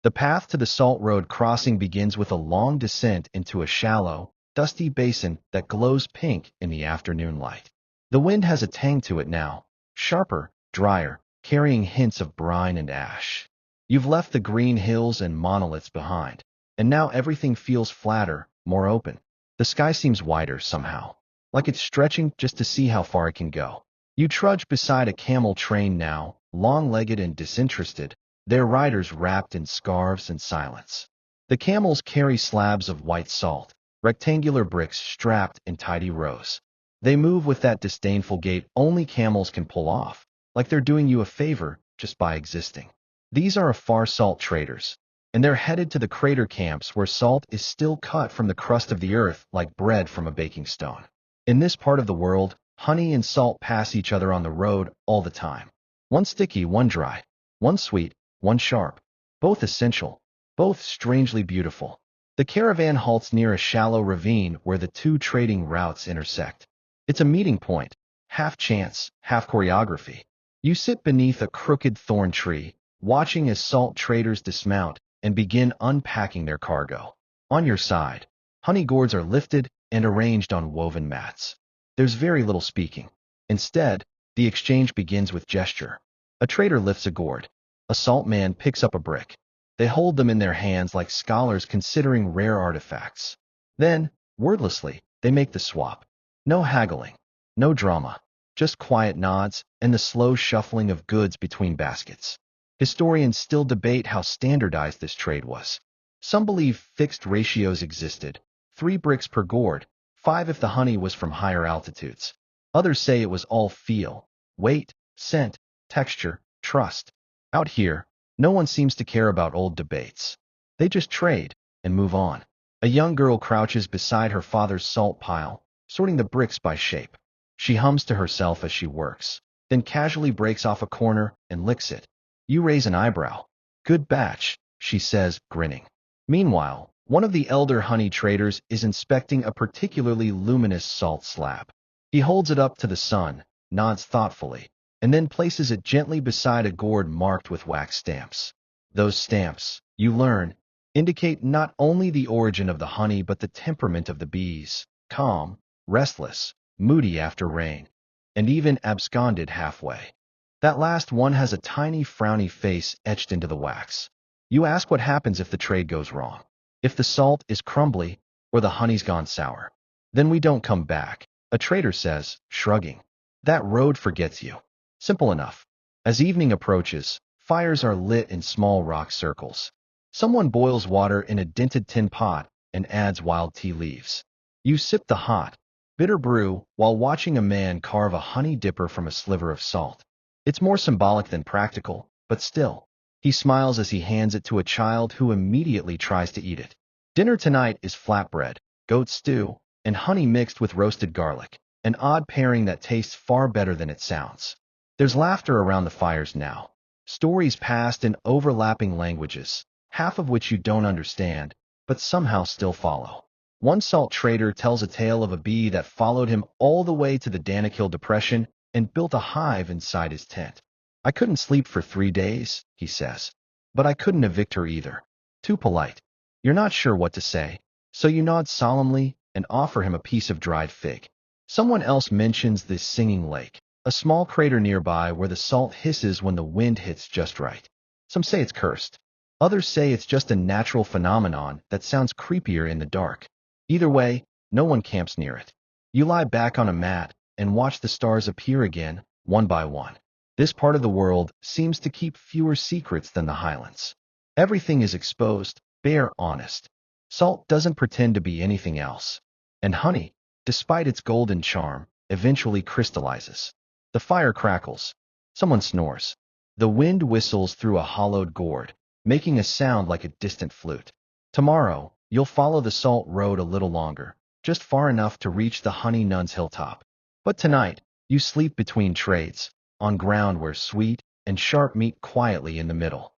The path to the Salt Road crossing begins with a long descent into a shallow, dusty basin that glows pink in the afternoon light. The wind has a tang to it now, sharper, drier, carrying hints of brine and ash. You've left the green hills and monoliths behind, and now everything feels flatter, more open. The sky seems wider somehow, like it's stretching just to see how far it can go. You trudge beside a camel train now, long-legged and disinterested, their riders wrapped in scarves and silence. The camels carry slabs of white salt, rectangular bricks strapped in tidy rows. They move with that disdainful gait only camels can pull off, like they're doing you a favor just by existing. These are Afar salt traders, and they're headed to the crater camps where salt is still cut from the crust of the earth like bread from a baking stone. In this part of the world, honey and salt pass each other on the road all the time. One sticky, one dry. One sweet, one sharp. Both essential. Both strangely beautiful. The caravan halts near a shallow ravine where the two trading routes intersect. It's a meeting point, half chance, half choreography. You sit beneath a crooked thorn tree, watching as salt traders dismount and begin unpacking their cargo. On your side, honey gourds are lifted and arranged on woven mats. There's very little speaking. Instead, the exchange begins with gesture. A trader lifts a gourd. A salt man picks up a brick. They hold them in their hands like scholars considering rare artifacts. Then, wordlessly, they make the swap. No haggling, no drama, just quiet nods and the slow shuffling of goods between baskets. Historians still debate how standardized this trade was. Some believe fixed ratios existed, 3 bricks per gourd, 5 if the honey was from higher altitudes. Others say it was all feel, weight, scent, texture, trust. Out here, no one seems to care about old debates. They just trade and move on. A young girl crouches beside her father's salt pile, sorting the bricks by shape. She hums to herself as she works, then casually breaks off a corner and licks it. You raise an eyebrow. Good batch, she says, grinning. Meanwhile, one of the elder honey traders is inspecting a particularly luminous salt slab. He holds it up to the sun, nods thoughtfully, and then places it gently beside a gourd marked with wax stamps. Those stamps, you learn, indicate not only the origin of the honey but the temperament of the bees, calm, restless, moody after rain, and even absconded halfway. That last one has a tiny frowny face etched into the wax. You ask what happens if the trade goes wrong. If the salt is crumbly or the honey's gone sour. Then we don't come back, a trader says, shrugging. That road forgets you. Simple enough. As evening approaches, fires are lit in small rock circles. Someone boils water in a dented tin pot and adds wild tea leaves. You sip the hot, bitter brew while watching a man carve a honey dipper from a sliver of salt. It's more symbolic than practical, but still. He smiles as he hands it to a child who immediately tries to eat it. Dinner tonight is flatbread, goat stew, and honey mixed with roasted garlic, an odd pairing that tastes far better than it sounds. There's laughter around the fires now. Stories passed in overlapping languages, half of which you don't understand, but somehow still follow. One salt trader tells a tale of a bee that followed him all the way to the Danakil Depression and built a hive inside his tent. I couldn't sleep for 3 days, he says. But I couldn't evict her either. Too polite. You're not sure what to say, so you nod solemnly and offer him a piece of dried fig. Someone else mentions this singing lake, a small crater nearby where the salt hisses when the wind hits just right. Some say it's cursed. Others say it's just a natural phenomenon that sounds creepier in the dark. Either way, no one camps near it. You lie back on a mat and watch the stars appear again, one by one. This part of the world seems to keep fewer secrets than the highlands. Everything is exposed, bare, honest. Salt doesn't pretend to be anything else. And honey, despite its golden charm, eventually crystallizes. The fire crackles. Someone snores. The wind whistles through a hollowed gourd, making a sound like a distant flute. Tomorrow, you'll follow the salt road a little longer, just far enough to reach the Honey Nun's hilltop. But tonight, you sleep between trades, on ground where sweet and sharp meet quietly in the middle.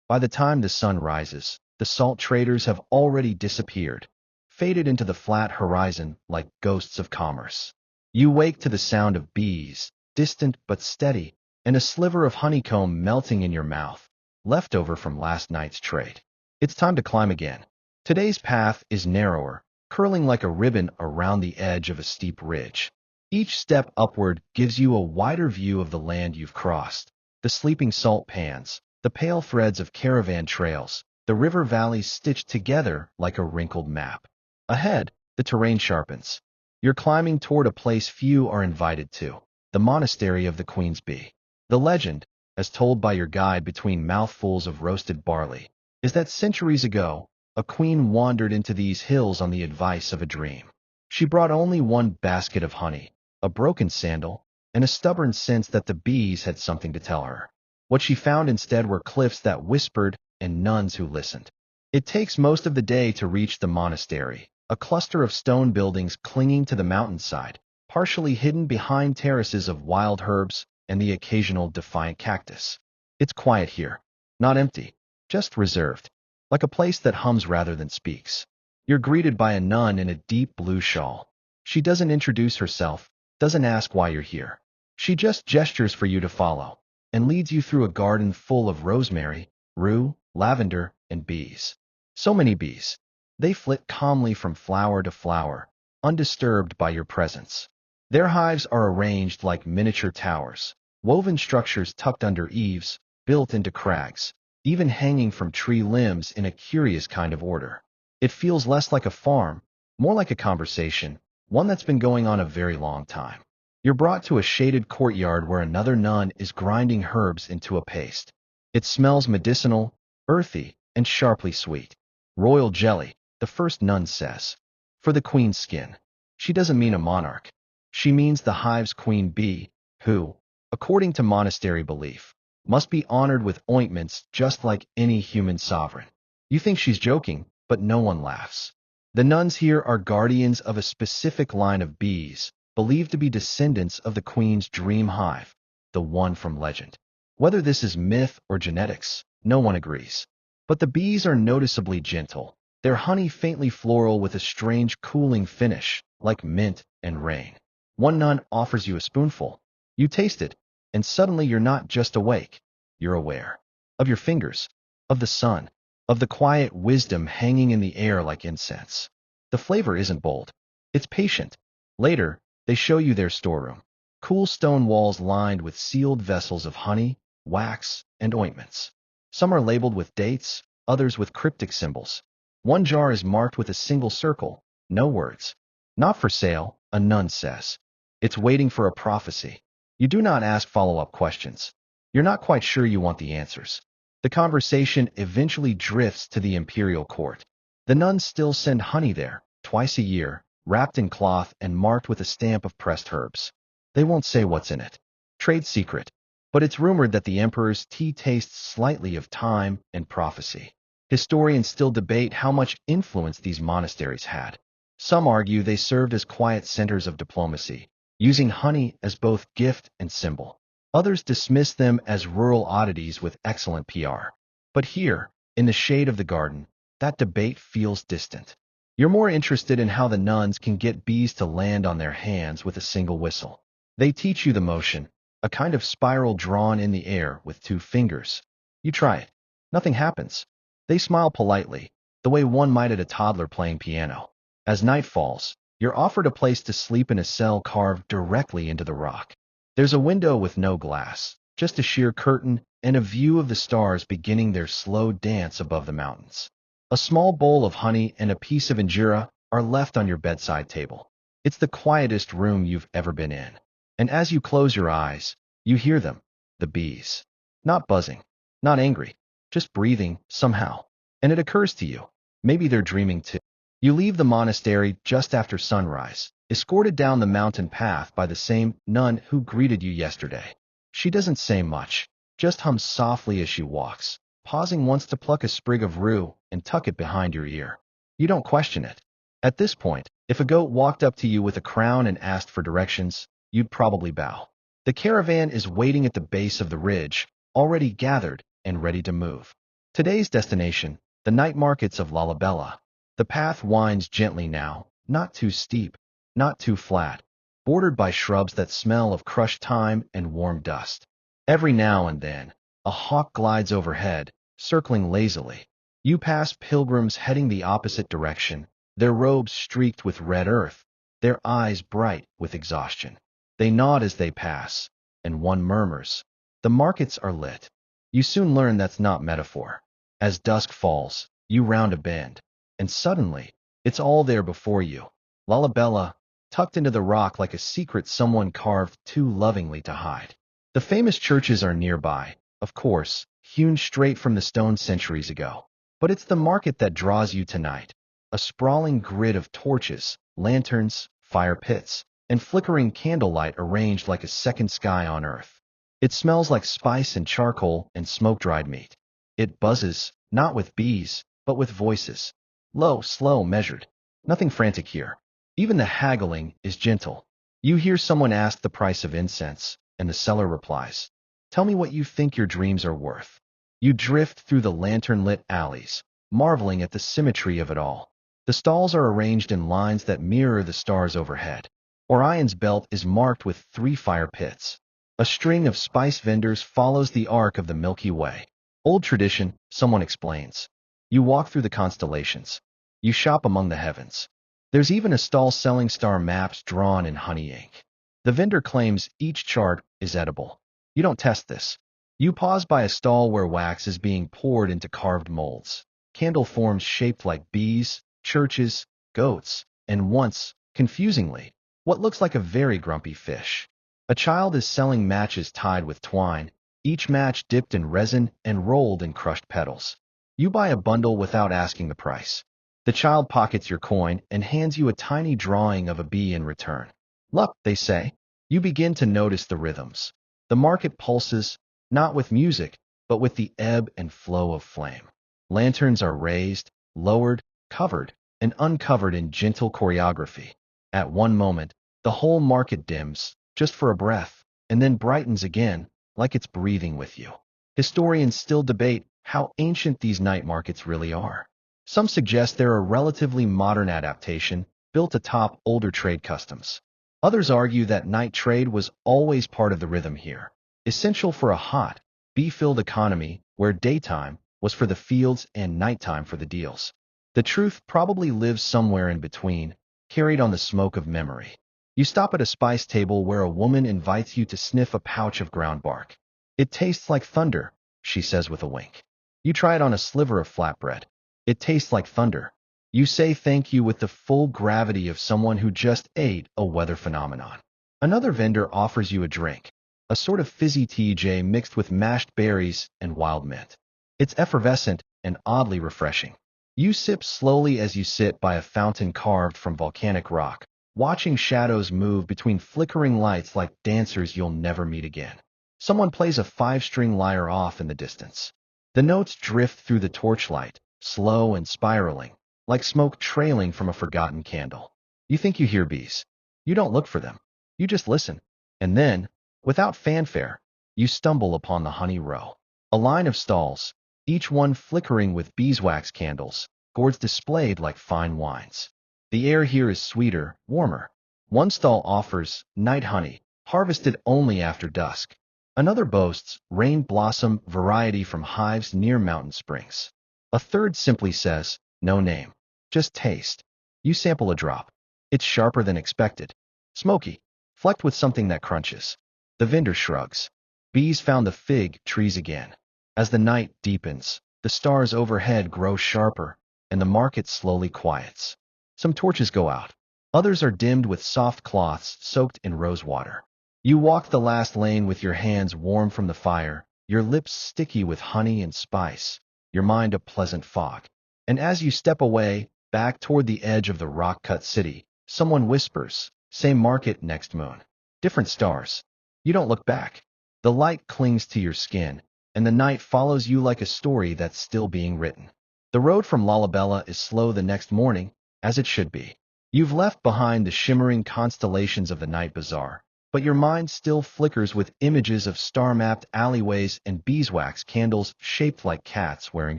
By the time the sun rises, the salt traders have already disappeared, faded into the flat horizon like ghosts of commerce. You wake to the sound of bees, distant but steady, and a sliver of honeycomb melting in your mouth, leftover from last night's trade. It's time to climb again. Today's path is narrower, curling like a ribbon around the edge of a steep ridge. Each step upward gives you a wider view of the land you've crossed. The sleeping salt pans, the pale threads of caravan trails, the river valleys stitched together like a wrinkled map. Ahead, the terrain sharpens. You're climbing toward a place few are invited to, the monastery of the Queen's Bee. The legend, as told by your guide between mouthfuls of roasted barley, is that centuries ago, a queen wandered into these hills on the advice of a dream. She brought only one basket of honey, a broken sandal, and a stubborn sense that the bees had something to tell her. What she found instead were cliffs that whispered and nuns who listened. It takes most of the day to reach the monastery, a cluster of stone buildings clinging to the mountainside, partially hidden behind terraces of wild herbs and the occasional defiant cactus. It's quiet here, not empty, just reserved, like a place that hums rather than speaks. You're greeted by a nun in a deep blue shawl. She doesn't introduce herself, doesn't ask why you're here. She just gestures for you to follow, and leads you through a garden full of rosemary, rue, lavender, and bees. So many bees. They flit calmly from flower to flower, undisturbed by your presence. Their hives are arranged like miniature towers, woven structures tucked under eaves, built into crags, even hanging from tree limbs in a curious kind of order. It feels less like a farm, more like a conversation, one that's been going on a very long time. You're brought to a shaded courtyard where another nun is grinding herbs into a paste. It smells medicinal, earthy, and sharply sweet. Royal jelly, the first nun says. For the queen's skin. She doesn't mean a monarch. She means the hive's queen bee, who, according to monastery belief, must be honored with ointments just like any human sovereign. You think she's joking, but no one laughs. The nuns here are guardians of a specific line of bees, believed to be descendants of the queen's dream hive, the one from legend. Whether this is myth or genetics, no one agrees. But the bees are noticeably gentle, their honey faintly floral with a strange cooling finish, like mint and rain. One nun offers you a spoonful. You taste it, and suddenly you're not just awake, you're aware. Of your fingers, of the sun, of the quiet wisdom hanging in the air like incense. The flavor isn't bold. It's patient. Later, they show you their storeroom. Cool stone walls lined with sealed vessels of honey, wax, and ointments. Some are labeled with dates, others with cryptic symbols. One jar is marked with a single circle, no words. Not for sale, a nun says. It's waiting for a prophecy. You do not ask follow-up questions. You're not quite sure you want the answers. The conversation eventually drifts to the imperial court. The nuns still send honey there, twice a year, wrapped in cloth and marked with a stamp of pressed herbs. They won't say what's in it. Trade secret. But it's rumored that the emperor's tea tastes slightly of time and prophecy. Historians still debate how much influence these monasteries had. Some argue they served as quiet centers of diplomacy, using honey as both gift and symbol. Others dismiss them as rural oddities with excellent PR. But here, in the shade of the garden, that debate feels distant. You're more interested in how the nuns can get bees to land on their hands with a single whistle. They teach you the motion, a kind of spiral drawn in the air with two fingers. You try it. Nothing happens. They smile politely, the way one might at a toddler playing piano. As night falls, you're offered a place to sleep in a cell carved directly into the rock. There's a window with no glass, just a sheer curtain and a view of the stars beginning their slow dance above the mountains. A small bowl of honey and a piece of injera are left on your bedside table. It's the quietest room you've ever been in. And as you close your eyes, you hear them, the bees. Not buzzing, not angry, just breathing somehow. And it occurs to you, maybe they're dreaming too. You leave the monastery just after sunrise, escorted down the mountain path by the same nun who greeted you yesterday. She doesn't say much, just hums softly as she walks, pausing once to pluck a sprig of rue and tuck it behind your ear. You don't question it. At this point, if a goat walked up to you with a crown and asked for directions, you'd probably bow. The caravan is waiting at the base of the ridge, already gathered and ready to move. Today's destination, the night markets of Lalibela. The path winds gently now, not too steep, not too flat, bordered by shrubs that smell of crushed thyme and warm dust. Every now and then, a hawk glides overhead, circling lazily. You pass pilgrims heading the opposite direction, their robes streaked with red earth, their eyes bright with exhaustion. They nod as they pass, and one murmurs, "The markets are lit." You soon learn that's not metaphor. As dusk falls, you round a bend, and suddenly, it's all there before you. Lalibela, tucked into the rock like a secret someone carved too lovingly to hide. The famous churches are nearby, of course, hewn straight from the stone centuries ago. But it's the market that draws you tonight. A sprawling grid of torches, lanterns, fire pits, and flickering candlelight arranged like a second sky on earth. It smells like spice and charcoal and smoke-dried meat. It buzzes, not with bees, but with voices. Low, slow, measured. Nothing frantic here. Even the haggling is gentle. You hear someone ask the price of incense, and the seller replies, "Tell me what you think your dreams are worth." You drift through the lantern-lit alleys, marveling at the symmetry of it all. The stalls are arranged in lines that mirror the stars overhead. Orion's belt is marked with 3 fire pits. A string of spice vendors follows the arc of the Milky Way. Old tradition, someone explains. You walk through the constellations. You shop among the heavens. There's even a stall selling star maps drawn in honey ink. The vendor claims each chart is edible. You don't test this. You pause by a stall where wax is being poured into carved molds. Candle forms shaped like bees, churches, goats, and once, confusingly, what looks like a very grumpy fish. A child is selling matches tied with twine, each match dipped in resin and rolled in crushed petals. You buy a bundle without asking the price. The child pockets your coin and hands you a tiny drawing of a bee in return. Luck, they say. You begin to notice the rhythms. The market pulses, not with music, but with the ebb and flow of flame. Lanterns are raised, lowered, covered, and uncovered in gentle choreography. At one moment, the whole market dims, just for a breath, and then brightens again, like it's breathing with you. Historians still debate how ancient these night markets really are. Some suggest they're a relatively modern adaptation, built atop older trade customs. Others argue that night trade was always part of the rhythm here, essential for a hot, bee-filled economy where daytime was for the fields and nighttime for the deals. The truth probably lives somewhere in between, carried on the smoke of memory. You stop at a spice table where a woman invites you to sniff a pouch of ground bark. It tastes like thunder, she says with a wink. You try it on a sliver of flatbread. It tastes like thunder. You say thank you with the full gravity of someone who just ate a weather phenomenon. Another vendor offers you a drink, a sort of fizzy TJ mixed with mashed berries and wild mint. It's effervescent and oddly refreshing. You sip slowly as you sit by a fountain carved from volcanic rock, watching shadows move between flickering lights like dancers you'll never meet again. Someone plays a 5-string lyre off in the distance. The notes drift through the torchlight, slow and spiraling, like smoke trailing from a forgotten candle. You think you hear bees. You don't look for them. You just listen. And then, without fanfare, you stumble upon the honey row. A line of stalls, each one flickering with beeswax candles, gourds displayed like fine wines. The air here is sweeter, warmer. One stall offers night honey, harvested only after dusk. Another boasts rain blossom variety from hives near mountain springs. A third simply says, no name. Just taste. You sample a drop. It's sharper than expected. Smoky, flecked with something that crunches. The vendor shrugs. Bees found the fig trees again. As the night deepens, the stars overhead grow sharper, and the market slowly quiets. Some torches go out. Others are dimmed with soft cloths soaked in rose water. You walk the last lane with your hands warm from the fire, your lips sticky with honey and spice, your mind a pleasant fog. And as you step away, back toward the edge of the rock-cut city, someone whispers, same market next moon. Different stars. You don't look back. The light clings to your skin, and the night follows you like a story that's still being written. The road from Lalibela is slow the next morning, as it should be. You've left behind the shimmering constellations of the night bazaar, but your mind still flickers with images of star-mapped alleyways and beeswax candles shaped like cats wearing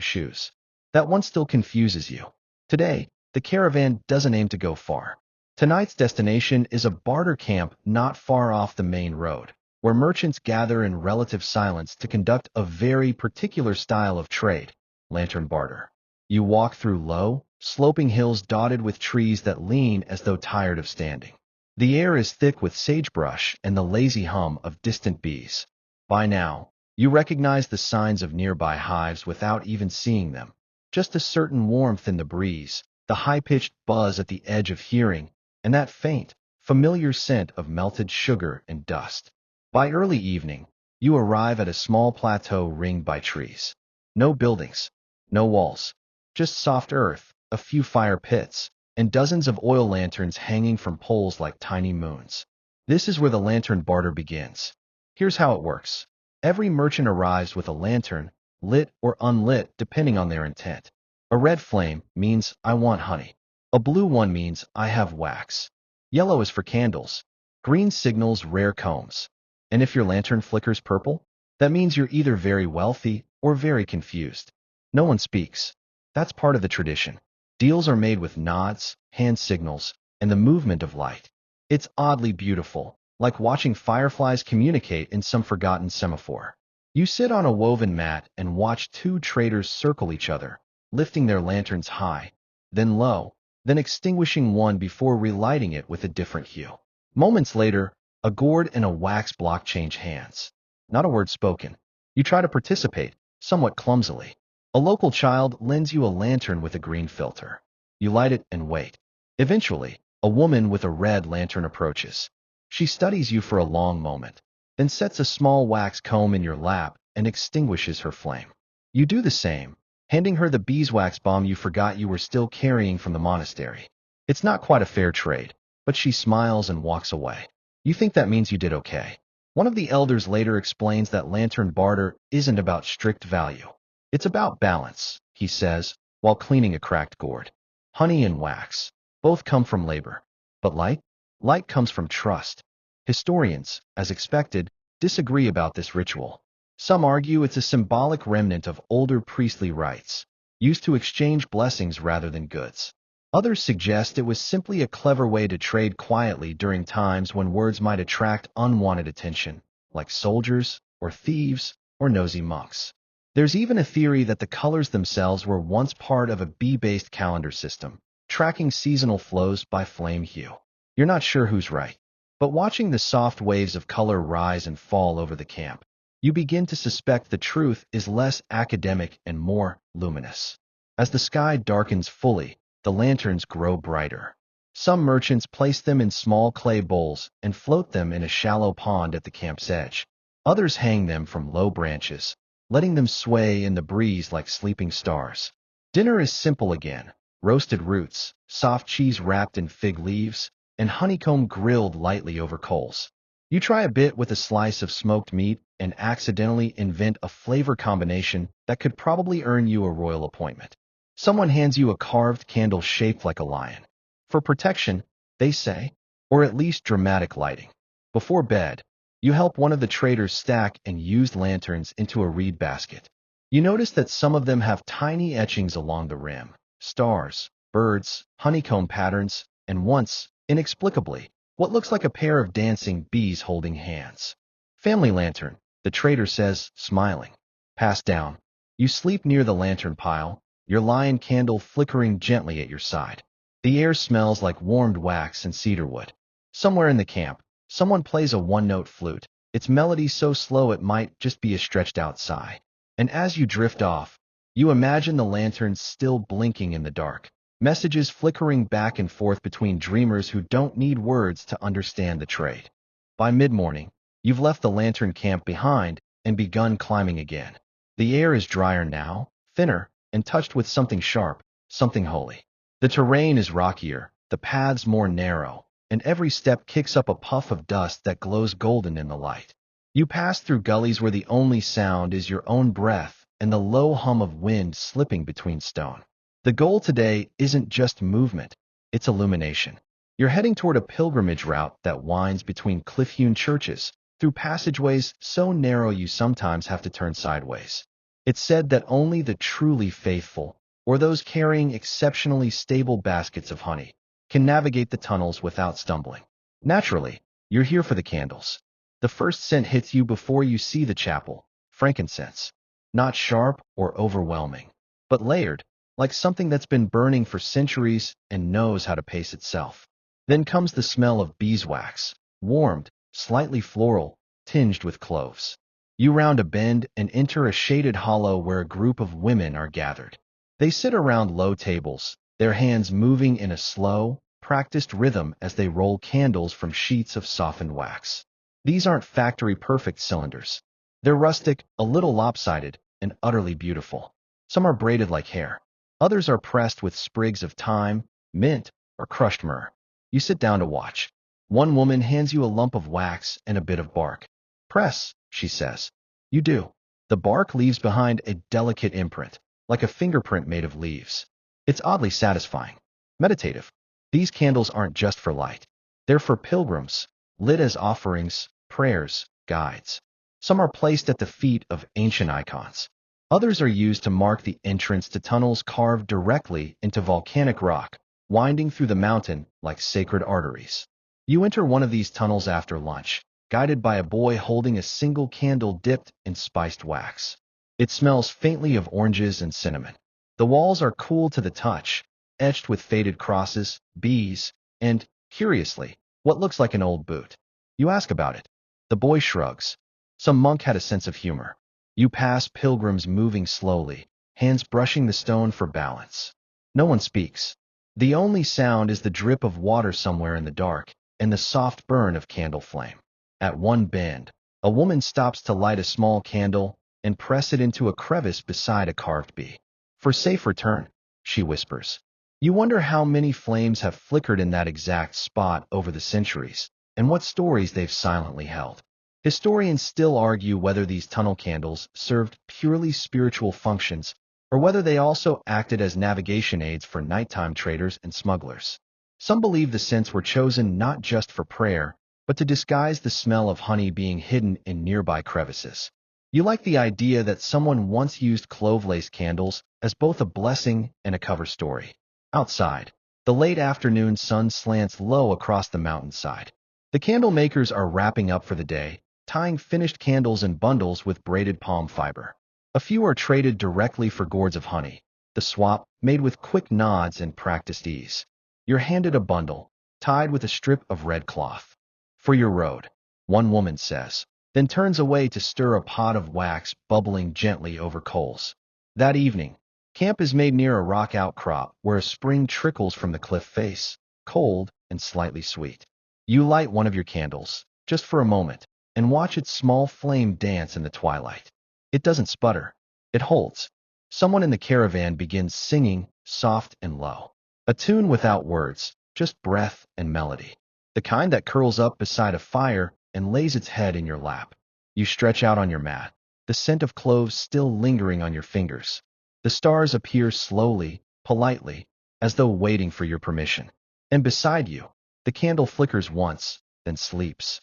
shoes. That one still confuses you. Today, the caravan doesn't aim to go far. Tonight's destination is a barter camp not far off the main road, where merchants gather in relative silence to conduct a very particular style of trade, lantern barter. You walk through low, sloping hills dotted with trees that lean as though tired of standing. The air is thick with sagebrush and the lazy hum of distant bees. By now, you recognize the signs of nearby hives without even seeing them. Just a certain warmth in the breeze, the high-pitched buzz at the edge of hearing, and that faint, familiar scent of melted sugar and dust. By early evening, you arrive at a small plateau ringed by trees. No buildings, no walls, just soft earth, a few fire pits, and dozens of oil lanterns hanging from poles like tiny moons. This is where the lantern barter begins. Here's how it works. Every merchant arrives with a lantern, lit or unlit depending on their intent. A red flame means I want honey. A blue one means I have wax. Yellow is for candles. Green signals rare combs. And if your lantern flickers purple, that means you're either very wealthy or very confused. No one speaks. That's part of the tradition. Deals are made with nods, hand signals, and the movement of light. It's oddly beautiful, like watching fireflies communicate in some forgotten semaphore. You sit on a woven mat and watch two traders circle each other, lifting their lanterns high, then low, then extinguishing one before relighting it with a different hue. Moments later, a gourd and a wax block change hands. Not a word spoken. You try to participate, somewhat clumsily. A local child lends you a lantern with a green filter. You light it and wait. Eventually, a woman with a red lantern approaches. She studies you for a long moment, then sets a small wax comb in your lap and extinguishes her flame. You do the same, handing her the beeswax bomb you forgot you were still carrying from the monastery. It's not quite a fair trade, but she smiles and walks away. You think that means you did okay. One of the elders later explains that lantern barter isn't about strict value. It's about balance, he says, while cleaning a cracked gourd. Honey and wax, both come from labor. But light? Light comes from trust. Historians, as expected, disagree about this ritual. Some argue it's a symbolic remnant of older priestly rites, used to exchange blessings rather than goods. Others suggest it was simply a clever way to trade quietly during times when words might attract unwanted attention, like soldiers, or thieves, or nosy monks. There's even a theory that the colors themselves were once part of a bee-based calendar system, tracking seasonal flows by flame hue. You're not sure who's right, but watching the soft waves of color rise and fall over the camp, you begin to suspect the truth is less academic and more luminous. As the sky darkens fully, the lanterns grow brighter. Some merchants place them in small clay bowls and float them in a shallow pond at the camp's edge. Others hang them from low branches, letting them sway in the breeze like sleeping stars. Dinner is simple again: roasted roots, soft cheese wrapped in fig leaves, and honeycomb grilled lightly over coals. You try a bit with a slice of smoked meat and accidentally invent a flavor combination that could probably earn you a royal appointment. Someone hands you a carved candle shaped like a lion. For protection, they say, or at least dramatic lighting. Before bed, you help one of the traders stack and used lanterns into a reed basket. You notice that some of them have tiny etchings along the rim: stars, birds, honeycomb patterns, and once, inexplicably, what looks like a pair of dancing bees holding hands. Family lantern, the trader says, smiling. Pass down. You sleep near the lantern pile, your lion candle flickering gently at your side. The air smells like warmed wax and cedarwood. Somewhere in the camp, someone plays a one-note flute, its melody so slow it might just be a stretched-out sigh. And as you drift off, you imagine the lanterns still blinking in the dark, messages flickering back and forth between dreamers who don't need words to understand the trade. By mid-morning, you've left the lantern camp behind and begun climbing again. The air is drier now, thinner, and touched with something sharp, something holy. The terrain is rockier, the paths more narrow, and every step kicks up a puff of dust that glows golden in the light. You pass through gullies where the only sound is your own breath and the low hum of wind slipping between stone. The goal today isn't just movement, it's illumination. You're heading toward a pilgrimage route that winds between cliff-hewn churches, through passageways so narrow you sometimes have to turn sideways. It's said that only the truly faithful, or those carrying exceptionally stable baskets of honey, can navigate the tunnels without stumbling. Naturally, you're here for the candles. The first scent hits you before you see the chapel: frankincense. Not sharp or overwhelming, but layered, like something that's been burning for centuries and knows how to pace itself. Then comes the smell of beeswax, warmed, slightly floral, tinged with cloves. You round a bend and enter a shaded hollow where a group of women are gathered. They sit around low tables, their hands moving in a slow, practiced rhythm as they roll candles from sheets of softened wax. These aren't factory-perfect cylinders. They're rustic, a little lopsided, and utterly beautiful. Some are braided like hair. Others are pressed with sprigs of thyme, mint, or crushed myrrh. You sit down to watch. One woman hands you a lump of wax and a bit of bark. Press, she says. You do. The bark leaves behind a delicate imprint, like a fingerprint made of leaves. It's oddly satisfying. Meditative. These candles aren't just for light. They're for pilgrims, lit as offerings, prayers, guides. Some are placed at the feet of ancient icons. Others are used to mark the entrance to tunnels carved directly into volcanic rock, winding through the mountain like sacred arteries. You enter one of these tunnels after lunch, guided by a boy holding a single candle dipped in spiced wax. It smells faintly of oranges and cinnamon. The walls are cool to the touch, etched with faded crosses, bees, and, curiously, what looks like an old boot. You ask about it. The boy shrugs. Some monk had a sense of humor. You pass pilgrims moving slowly, hands brushing the stone for balance. No one speaks. The only sound is the drip of water somewhere in the dark and the soft burn of candle flame. At one bend, a woman stops to light a small candle and press it into a crevice beside a carved bee. For safe return, she whispers. You wonder how many flames have flickered in that exact spot over the centuries, and what stories they've silently held. Historians still argue whether these tunnel candles served purely spiritual functions or whether they also acted as navigation aids for nighttime traders and smugglers. Some believe the scents were chosen not just for prayer, but to disguise the smell of honey being hidden in nearby crevices. You like the idea that someone once used clove-laced candles as both a blessing and a cover story. Outside, the late afternoon sun slants low across the mountainside. The candle makers are wrapping up for the day, tying finished candles in bundles with braided palm fiber. A few are traded directly for gourds of honey, the swap made with quick nods and practiced ease. You're handed a bundle, tied with a strip of red cloth. For your road, one woman says, then turns away to stir a pot of wax bubbling gently over coals. That evening, camp is made near a rock outcrop where a spring trickles from the cliff face, cold and slightly sweet. You light one of your candles, just for a moment, and watch its small flame dance in the twilight. It doesn't sputter. It holds. Someone in the caravan begins singing, soft and low. A tune without words, just breath and melody. The kind that curls up beside a fire and lays its head in your lap. You stretch out on your mat, the scent of cloves still lingering on your fingers. The stars appear slowly, politely, as though waiting for your permission. And beside you, the candle flickers once, then sleeps.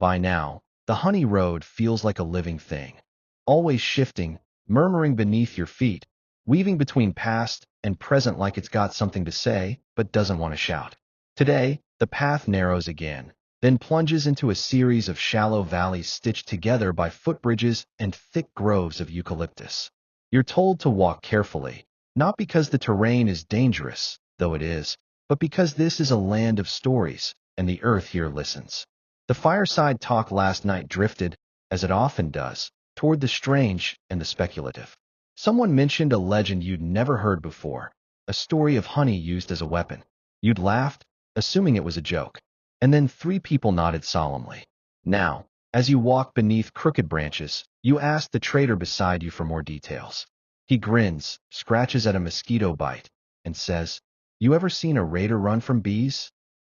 By now, the honey road feels like a living thing, always shifting, murmuring beneath your feet, weaving between past and present like it's got something to say but doesn't want to shout. Today, the path narrows again, then plunges into a series of shallow valleys stitched together by footbridges and thick groves of eucalyptus. You're told to walk carefully, not because the terrain is dangerous, though it is, but because this is a land of stories, and the earth here listens. The fireside talk last night drifted, as it often does, toward the strange and the speculative. Someone mentioned a legend you'd never heard before, a story of honey used as a weapon. You'd laughed, assuming it was a joke, and then 3 people nodded solemnly. Now, as you walk beneath crooked branches, you ask the trader beside you for more details. He grins, scratches at a mosquito bite, and says, "You ever seen a raider run from bees?"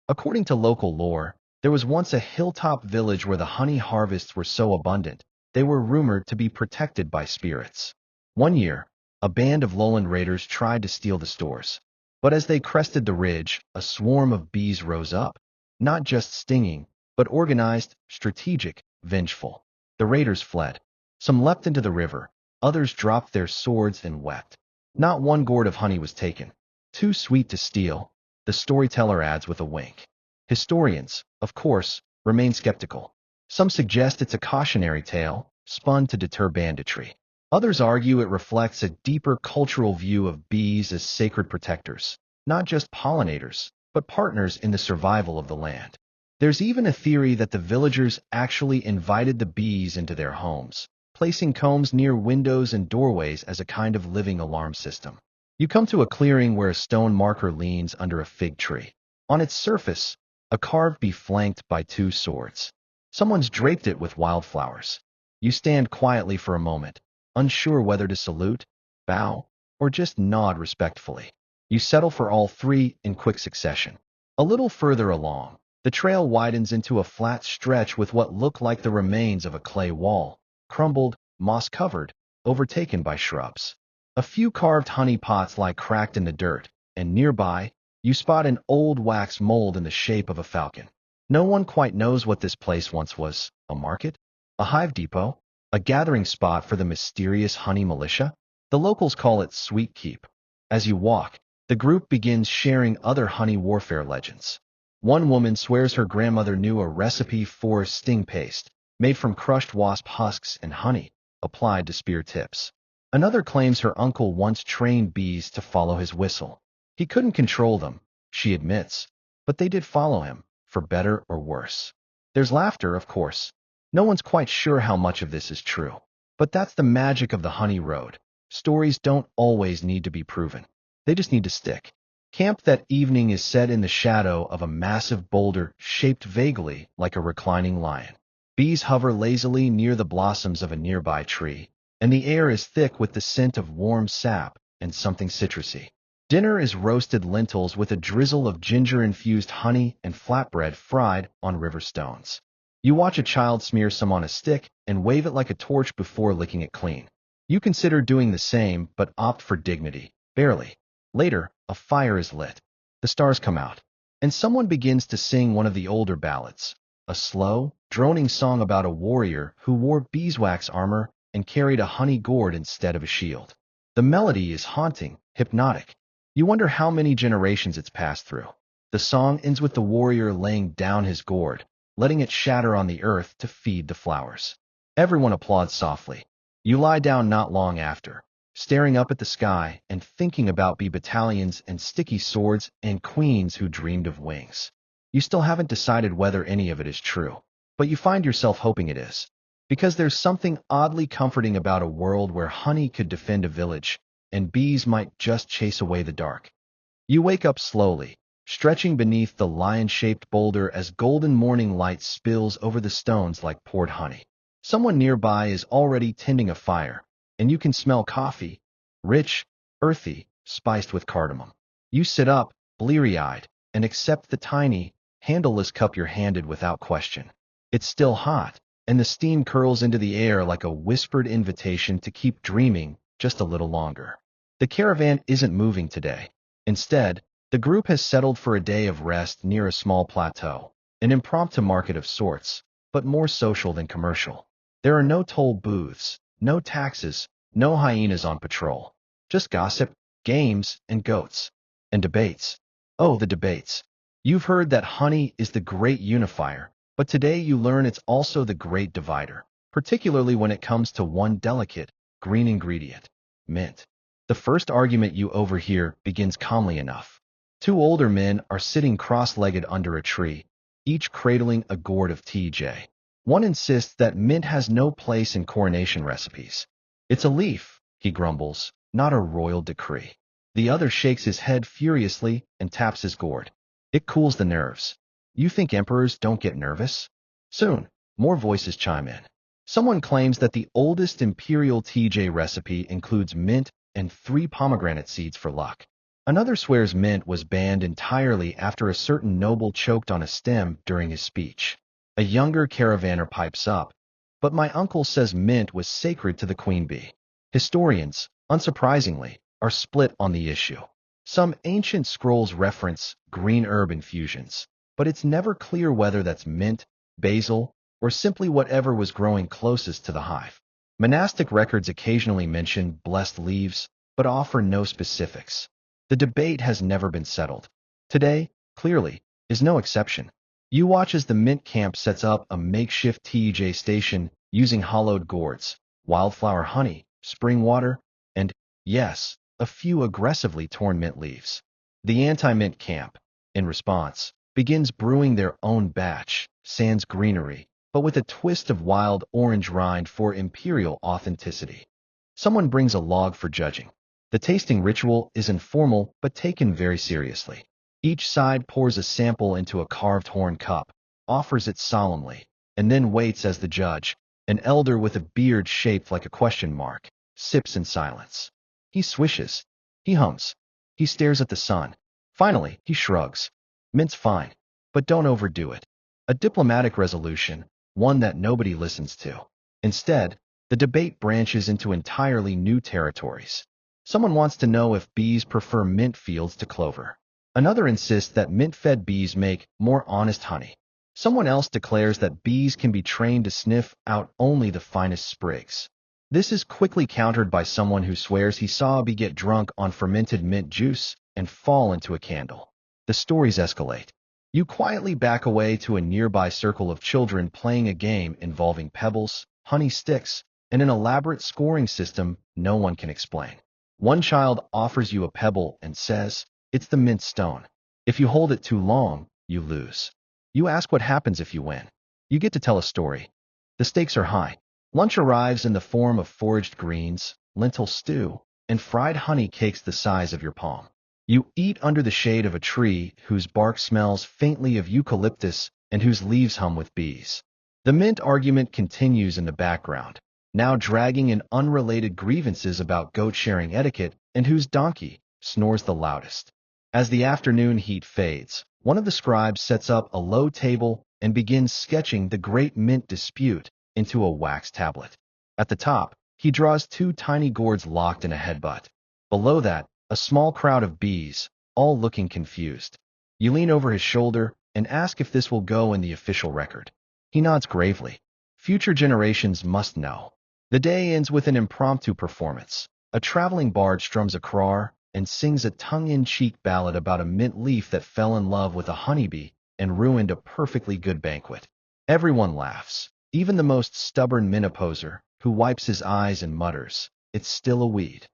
According to local lore, there was once a hilltop village where the honey harvests were so abundant, they were rumored to be protected by spirits. One year, a band of lowland raiders tried to steal the stores. But as they crested the ridge, a swarm of bees rose up, not just stinging, but organized, strategic, vengeful. The raiders fled. Some leapt into the river, others dropped their swords and wept. Not one gourd of honey was taken. Too sweet to steal, the storyteller adds with a wink. Historians, of course, remain skeptical. Some suggest it's a cautionary tale, spun to deter banditry. Others argue it reflects a deeper cultural view of bees as sacred protectors, not just pollinators, but partners in the survival of the land. There's even a theory that the villagers actually invited the bees into their homes, placing combs near windows and doorways as a kind of living alarm system. You come to a clearing where a stone marker leans under a fig tree. On its surface, a carved bee flanked by 2 swords. Someone's draped it with wildflowers. You stand quietly for a moment, unsure whether to salute, bow, or just nod respectfully. You settle for all 3 in quick succession. A little further along, the trail widens into a flat stretch with what look like the remains of a clay wall, crumbled, moss-covered, overtaken by shrubs. A few carved honey pots lie cracked in the dirt, and nearby, you spot an old wax mold in the shape of a falcon. No one quite knows what this place once was: a market? A hive depot? a gathering spot for the mysterious honey militia. The locals call it Sweet Keep. As you walk, the group begins sharing other honey warfare legends. One woman swears her grandmother knew a recipe for sting paste, made from crushed wasp husks and honey, applied to spear tips. Another claims her uncle once trained bees to follow his whistle. He couldn't control them, she admits, but they did follow him, for better or worse. There's laughter, of course. No one's quite sure how much of this is true. But that's the magic of the honey road. Stories don't always need to be proven. They just need to stick. Camp that evening is set in the shadow of a massive boulder shaped vaguely like a reclining lion. Bees hover lazily near the blossoms of a nearby tree, and the air is thick with the scent of warm sap and something citrusy. Dinner is roasted lentils with a drizzle of ginger-infused honey and flatbread fried on river stones. You watch a child smear some on a stick and wave it like a torch before licking it clean. You consider doing the same, but opt for dignity. Barely. Later, a fire is lit. The stars come out, and someone begins to sing one of the older ballads, a slow, droning song about a warrior who wore beeswax armor and carried a honey gourd instead of a shield. The melody is haunting, hypnotic. You wonder how many generations it's passed through. The song ends with the warrior laying down his gourd, letting it shatter on the earth to feed the flowers. Everyone applauds softly. You lie down not long after, staring up at the sky and thinking about bee battalions and sticky swords and queens who dreamed of wings. You still haven't decided whether any of it is true, but you find yourself hoping it is. Because there's something oddly comforting about a world where honey could defend a village, and bees might just chase away the dark. You wake up slowly, stretching beneath the lion-shaped boulder as golden morning light spills over the stones like poured honey. Someone nearby is already tending a fire, and you can smell coffee, rich, earthy, spiced with cardamom. You sit up, bleary-eyed, and accept the tiny, handleless cup you're handed without question. It's still hot, and the steam curls into the air like a whispered invitation to keep dreaming just a little longer. The caravan isn't moving today. Instead, the group has settled for a day of rest near a small plateau, an impromptu market of sorts, but more social than commercial. There are no toll booths, no taxes, no hyenas on patrol. Just gossip, games, and goats. And debates. Oh, the debates. You've heard that honey is the great unifier, but today you learn it's also the great divider, particularly when it comes to one delicate, green ingredient, mint. The first argument you overhear begins calmly enough. Two older men are sitting cross-legged under a tree, each cradling a gourd of TJ. One insists that mint has no place in coronation recipes. It's a leaf, he grumbles, not a royal decree. The other shakes his head furiously and taps his gourd. It cools the nerves. You think emperors don't get nervous? Soon, more voices chime in. Someone claims that the oldest imperial TJ recipe includes mint and 3 pomegranate seeds for luck. Another swears mint was banned entirely after a certain noble choked on a stem during his speech. A younger caravaner pipes up, but my uncle says mint was sacred to the queen bee. Historians, unsurprisingly, are split on the issue. Some ancient scrolls reference green herb infusions, but it's never clear whether that's mint, basil, or simply whatever was growing closest to the hive. Monastic records occasionally mention blessed leaves, but offer no specifics. The debate has never been settled. Today, clearly, is no exception. You watch as the mint camp sets up a makeshift TJ station using hollowed gourds, wildflower honey, spring water, and, yes, a few aggressively torn mint leaves. The anti-mint camp, in response, begins brewing their own batch, sans greenery, but with a twist of wild orange rind for imperial authenticity. Someone brings a log for judging. The tasting ritual is informal but taken very seriously. Each side pours a sample into a carved horn cup, offers it solemnly, and then waits as the judge, an elder with a beard shaped like a question mark, sips in silence. He swishes. He hums. He stares at the sun. Finally, he shrugs. Mint's fine, but don't overdo it. A diplomatic resolution, one that nobody listens to. Instead, the debate branches into entirely new territories. Someone wants to know if bees prefer mint fields to clover. Another insists that mint-fed bees make more honest honey. Someone else declares that bees can be trained to sniff out only the finest sprigs. This is quickly countered by someone who swears he saw a bee get drunk on fermented mint juice and fall into a candle. The stories escalate. You quietly back away to a nearby circle of children playing a game involving pebbles, honey sticks, and an elaborate scoring system no one can explain. One child offers you a pebble and says, "It's the mint stone. If you hold it too long, you lose." You ask what happens if you win. You get to tell a story. The stakes are high. Lunch arrives in the form of foraged greens, lentil stew, and fried honey cakes the size of your palm. You eat under the shade of a tree whose bark smells faintly of eucalyptus and whose leaves hum with bees. The mint argument continues in the background, now dragging in unrelated grievances about goat-sharing etiquette and whose donkey snores the loudest. As the afternoon heat fades, one of the scribes sets up a low table and begins sketching the great mint dispute into a wax tablet. At the top, he draws two tiny gourds locked in a headbutt. Below that, a small crowd of bees, all looking confused. You lean over his shoulder and ask if this will go in the official record. He nods gravely. Future generations must know. The day ends with an impromptu performance. A traveling bard strums a crowar and sings a tongue-in-cheek ballad about a mint leaf that fell in love with a honeybee and ruined a perfectly good banquet. Everyone laughs, even the most stubborn mint opposer, who wipes his eyes and mutters, "It's still a weed."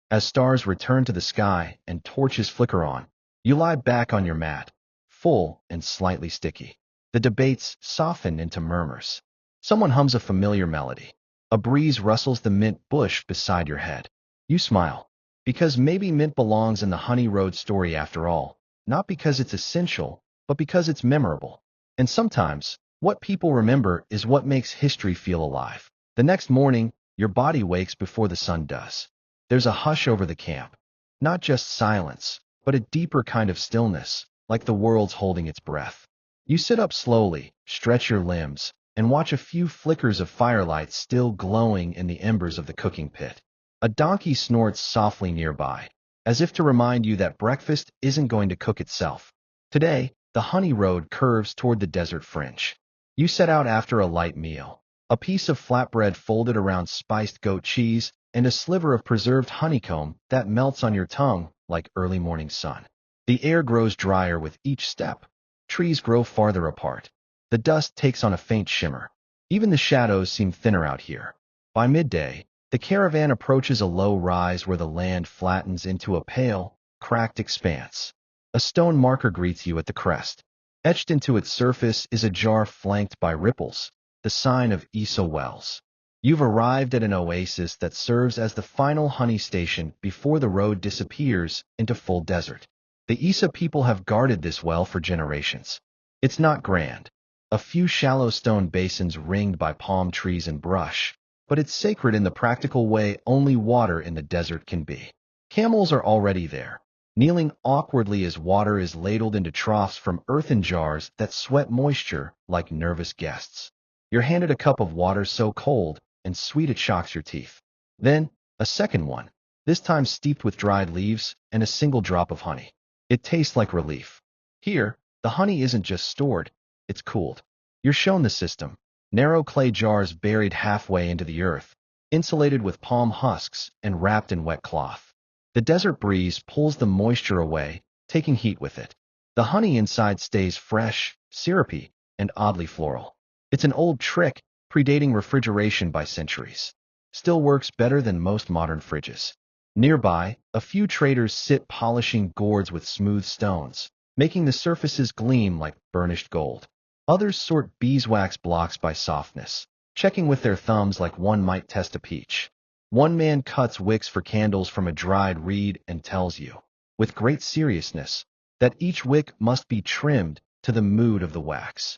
As stars return to the sky and torches flicker on, you lie back on your mat, full and slightly sticky. The debates soften into murmurs. Someone hums a familiar melody. A breeze rustles the mint bush beside your head. You smile, because maybe mint belongs in the Honey Road story after all, not because it's essential, but because it's memorable. And sometimes, what people remember is what makes history feel alive. The next morning, your body wakes before the sun does. There's a hush over the camp. Not just silence, but a deeper kind of stillness, like the world's holding its breath. You sit up slowly, stretch your limbs, and watch a few flickers of firelight still glowing in the embers of the cooking pit. A donkey snorts softly nearby, as if to remind you that breakfast isn't going to cook itself. Today, the honey road curves toward the desert fringe. You set out after a light meal. A piece of flatbread folded around spiced goat cheese and a sliver of preserved honeycomb that melts on your tongue like early morning sun. The air grows drier with each step. Trees grow farther apart. The dust takes on a faint shimmer. Even the shadows seem thinner out here. By midday, the caravan approaches a low rise where the land flattens into a pale, cracked expanse. A stone marker greets you at the crest. Etched into its surface is a jar flanked by ripples, the sign of Isa Wells. You've arrived at an oasis that serves as the final honey station before the road disappears into full desert. The Isa people have guarded this well for generations. It's not grand. A few shallow stone basins ringed by palm trees and brush, but it's sacred in the practical way only water in the desert can be. Camels are already there, kneeling awkwardly as water is ladled into troughs from earthen jars that sweat moisture like nervous guests. You're handed a cup of water so cold and sweet it shocks your teeth. Then, a second one, this time steeped with dried leaves and a single drop of honey. It tastes like relief. Here, the honey isn't just stored, it's cooled. You're shown the system. Narrow clay jars buried halfway into the earth, insulated with palm husks and wrapped in wet cloth. The desert breeze pulls the moisture away, taking heat with it. The honey inside stays fresh, syrupy, and oddly floral. It's an old trick, predating refrigeration by centuries. Still works better than most modern fridges. Nearby, a few traders sit polishing gourds with smooth stones, making the surfaces gleam like burnished gold. Others sort beeswax blocks by softness, checking with their thumbs like one might test a peach. One man cuts wicks for candles from a dried reed and tells you, with great seriousness, that each wick must be trimmed to the mood of the wax.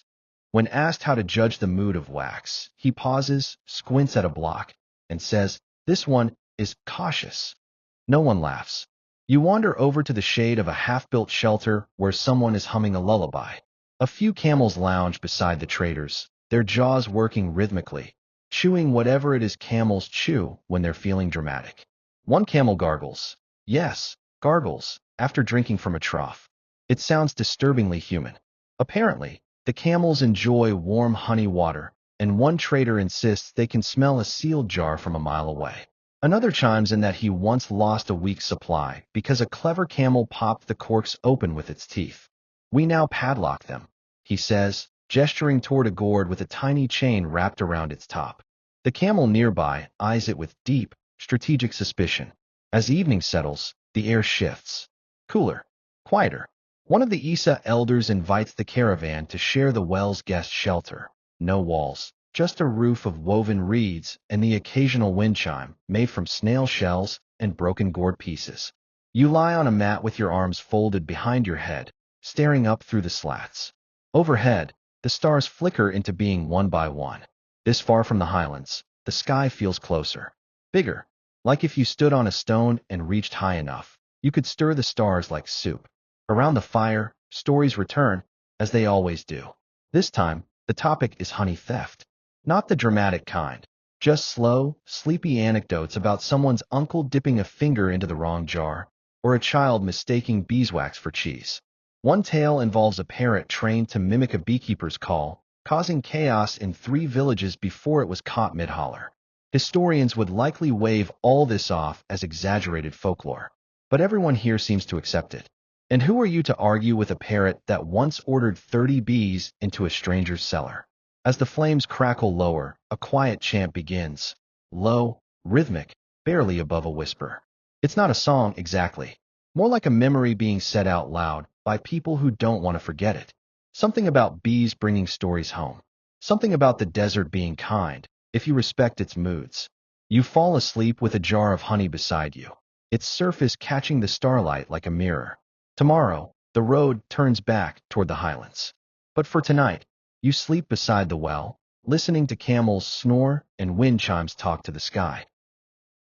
When asked how to judge the mood of wax, he pauses, squints at a block, and says, "This one is cautious." No one laughs. You wander over to the shade of a half-built shelter where someone is humming a lullaby. A few camels lounge beside the traders, their jaws working rhythmically, chewing whatever it is camels chew when they're feeling dramatic. One camel gargles. Yes, gargles, after drinking from a trough. It sounds disturbingly human. Apparently, The camels enjoy warm honey water, and one trader insists they can smell a sealed jar from a mile away. Another chimes in that he once lost a week's supply because a clever camel popped the corks open with its teeth. We now padlock them, he says, gesturing toward a gourd with a tiny chain wrapped around its top. The camel nearby eyes it with deep, strategic suspicion. As evening settles, the air shifts. Cooler, quieter. One of the Isa elders invites the caravan to share the well's guest shelter. No walls, just a roof of woven reeds and the occasional wind chime made from snail shells and broken gourd pieces. You lie on a mat with your arms folded behind your head, staring up through the slats. Overhead, the stars flicker into being one by one. This far from the highlands, the sky feels closer, bigger, like if you stood on a stone and reached high enough, you could stir the stars like soup. Around the fire, stories return, as they always do. This time, the topic is honey theft. Not the dramatic kind, just slow, sleepy anecdotes about someone's uncle dipping a finger into the wrong jar, or a child mistaking beeswax for cheese. One tale involves a parrot trained to mimic a beekeeper's call, causing chaos in 3 villages before it was caught mid-holler. Historians would likely wave all this off as exaggerated folklore, but everyone here seems to accept it. And who are you to argue with a parrot that once ordered 30 bees into a stranger's cellar? As the flames crackle lower, a quiet chant begins. Low, rhythmic, barely above a whisper. It's not a song exactly, more like a memory being said out loud by people who don't want to forget it. Something about bees bringing stories home. Something about the desert being kind, if you respect its moods. You fall asleep with a jar of honey beside you, its surface catching the starlight like a mirror. Tomorrow, the road turns back toward the highlands. But for tonight, you sleep beside the well, listening to camels snore and wind chimes talk to the sky.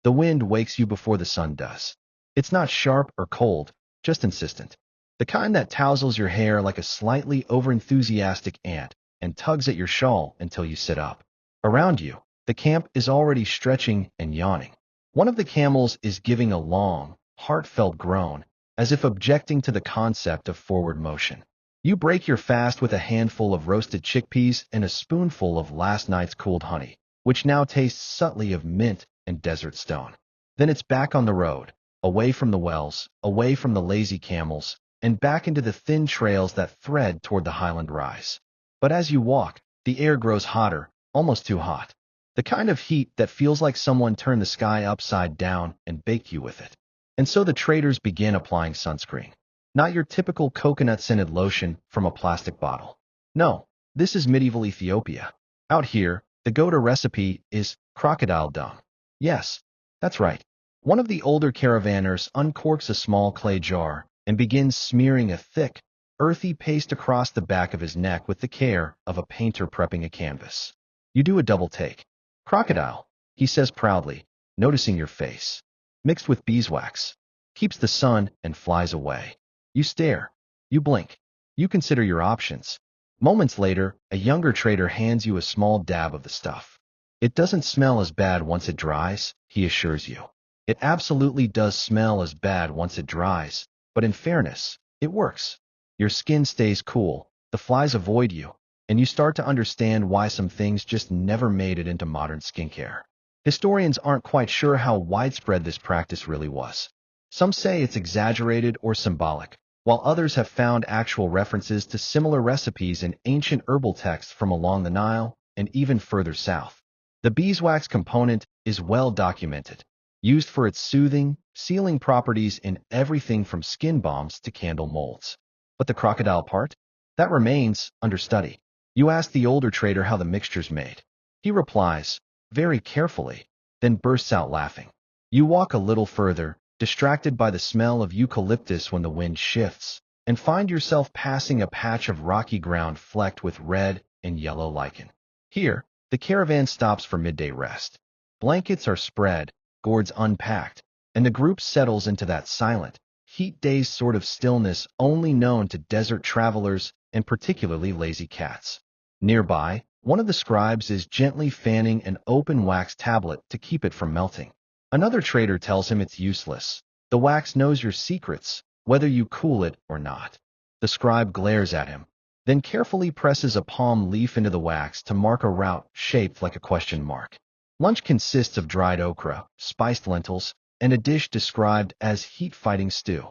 The wind wakes you before the sun does. It's not sharp or cold, just insistent. The kind that touzles your hair like a slightly overenthusiastic ant and tugs at your shawl until you sit up. Around you, the camp is already stretching and yawning. One of the camels is giving a long, heartfelt groan, as if objecting to the concept of forward motion. You break your fast with a handful of roasted chickpeas and a spoonful of last night's cooled honey, which now tastes subtly of mint and desert stone. Then it's back on the road, away from the wells, away from the lazy camels, and back into the thin trails that thread toward the highland rise. But as you walk, the air grows hotter, almost too hot. The kind of heat that feels like someone turned the sky upside down and baked you with it. And so the traders begin applying sunscreen. Not your typical coconut-scented lotion from a plastic bottle. No, this is medieval Ethiopia. Out here, the go-to recipe is crocodile dung. Yes, that's right. One of the older caravanners uncorks a small clay jar and begins smearing a thick, earthy paste across the back of his neck with the care of a painter prepping a canvas. You do a double take. Crocodile, he says proudly, noticing your face. Mixed with beeswax. Keeps the sun and flies away. You stare. You blink. You consider your options. Moments later, a younger trader hands you a small dab of the stuff. It doesn't smell as bad once it dries, he assures you. It absolutely does smell as bad once it dries, but in fairness, it works. Your skin stays cool, the flies avoid you, and you start to understand why some things just never made it into modern skincare. Historians aren't quite sure how widespread this practice really was. Some say it's exaggerated or symbolic, while others have found actual references to similar recipes in ancient herbal texts from along the Nile and even further south. The beeswax component is well documented, used for its soothing, sealing properties in everything from skin balms to candle molds. But the crocodile part? That remains under study. You ask the older trader how the mixture's made. He replies, very carefully, then bursts out laughing. You walk a little further, distracted by the smell of eucalyptus when the wind shifts, and find yourself passing a patch of rocky ground flecked with red and yellow lichen. Here, the caravan stops for midday rest. Blankets are spread, gourds unpacked, and the group settles into that silent, heat-dazed sort of stillness only known to desert travelers and particularly lazy cats. Nearby, one of the scribes is gently fanning an open wax tablet to keep it from melting. Another trader tells him it's useless. The wax knows your secrets, whether you cool it or not. The scribe glares at him. then carefully presses a palm leaf into the wax to mark a route shaped like a question mark. Lunch consists of dried okra, spiced lentils, and a dish described as heat-fighting stew.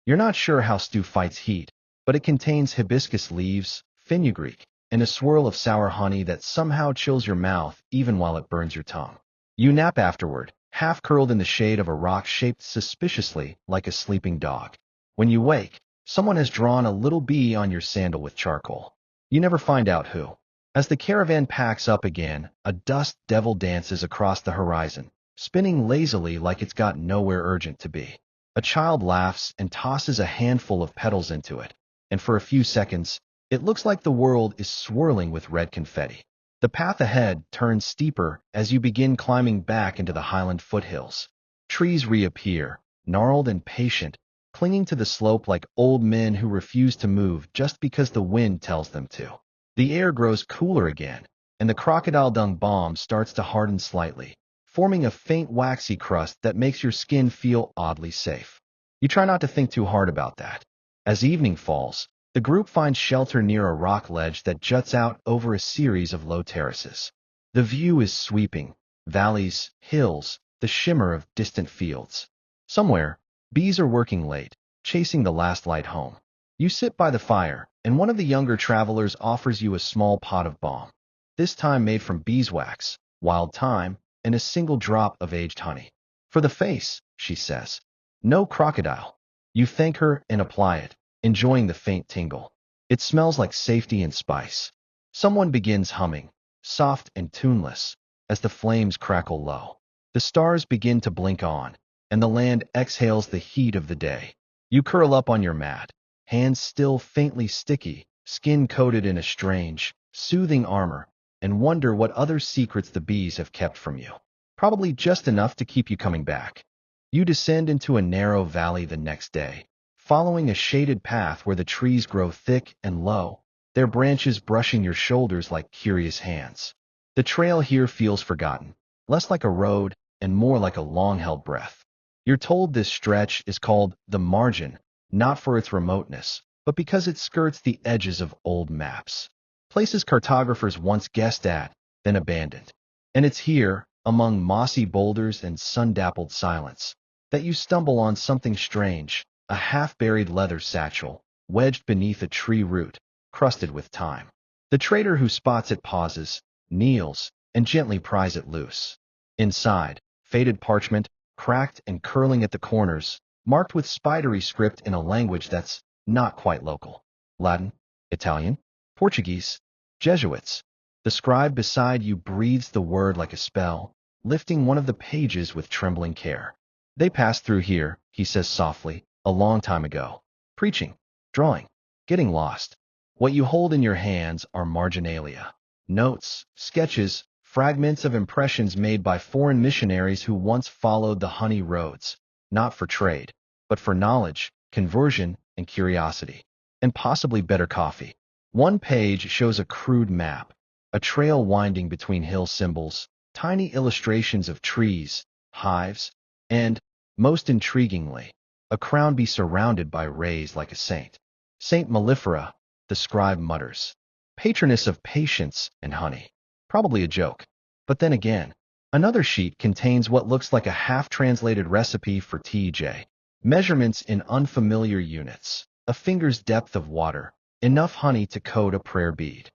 You're not sure how stew fights heat, but it contains hibiscus leaves, fenugreek, and a swirl of sour honey that somehow chills your mouth even while it burns your tongue. You nap afterward, half curled in the shade of a rock shaped suspiciously like a sleeping dog. When you wake, someone has drawn a little bee on your sandal with charcoal. You never find out who. As the caravan packs up again, a dust devil dances across the horizon, spinning lazily like it's got nowhere urgent to be. A child laughs and tosses a handful of petals into it, and for a few seconds, it looks like the world is swirling with red confetti. The path ahead turns steeper as you begin climbing back into the highland foothills. Trees reappear, gnarled and patient, clinging to the slope like old men who refuse to move just because the wind tells them to. The air grows cooler again, and the crocodile dung balm starts to harden slightly, forming a faint waxy crust that makes your skin feel oddly safe. You try not to think too hard about that. As evening falls, the group finds shelter near a rock ledge that juts out over a series of low terraces. The view is sweeping: valleys, hills, the shimmer of distant fields. Somewhere, bees are working late, chasing the last light home. You sit by the fire, and one of the younger travelers offers you a small pot of balm, this time made from beeswax, wild thyme, and a single drop of aged honey. For the face, she says. No crocodile. You thank her and apply it, enjoying the faint tingle. It smells like safety and spice. Someone begins humming, soft and tuneless, as the flames crackle low. The stars begin to blink on, and the land exhales the heat of the day. You curl up on your mat, hands still faintly sticky, skin coated in a strange, soothing armor, and wonder what other secrets the bees have kept from you. Probably just enough to keep you coming back. You descend into a narrow valley the next day, following a shaded path where the trees grow thick and low, their branches brushing your shoulders like curious hands. The trail here feels forgotten, less like a road and more like a long-held breath. You're told this stretch is called the margin, not for its remoteness, but because it skirts the edges of old maps. Places cartographers once guessed at, then abandoned. And it's here, among mossy boulders and sun-dappled silence, that you stumble on something strange: a half-buried leather satchel, wedged beneath a tree root, crusted with time. The trader who spots it pauses, kneels, and gently pries it loose. Inside, faded parchment, cracked and curling at the corners, marked with spidery script in a language that's not quite local. Latin, Italian, Portuguese, Jesuits. The scribe beside you breathes the word like a spell, lifting one of the pages with trembling care. They passed through here, he says softly, a long time ago. Preaching, drawing, getting lost. What you hold in your hands are marginalia. Notes, sketches, fragments of impressions made by foreign missionaries who once followed the honey roads, not for trade, but for knowledge, conversion, and curiosity. And possibly better coffee. One page shows a crude map, a trail winding between hill symbols, tiny illustrations of trees, hives, and, most intriguingly, a crown bee surrounded by rays like a saint. Saint Mellifera, the scribe mutters. Patroness of patience and honey. Probably a joke. But then again, another sheet contains what looks like a half-translated recipe for TJ. Measurements in unfamiliar units. A finger's depth of water. Enough honey to coat a prayer bead.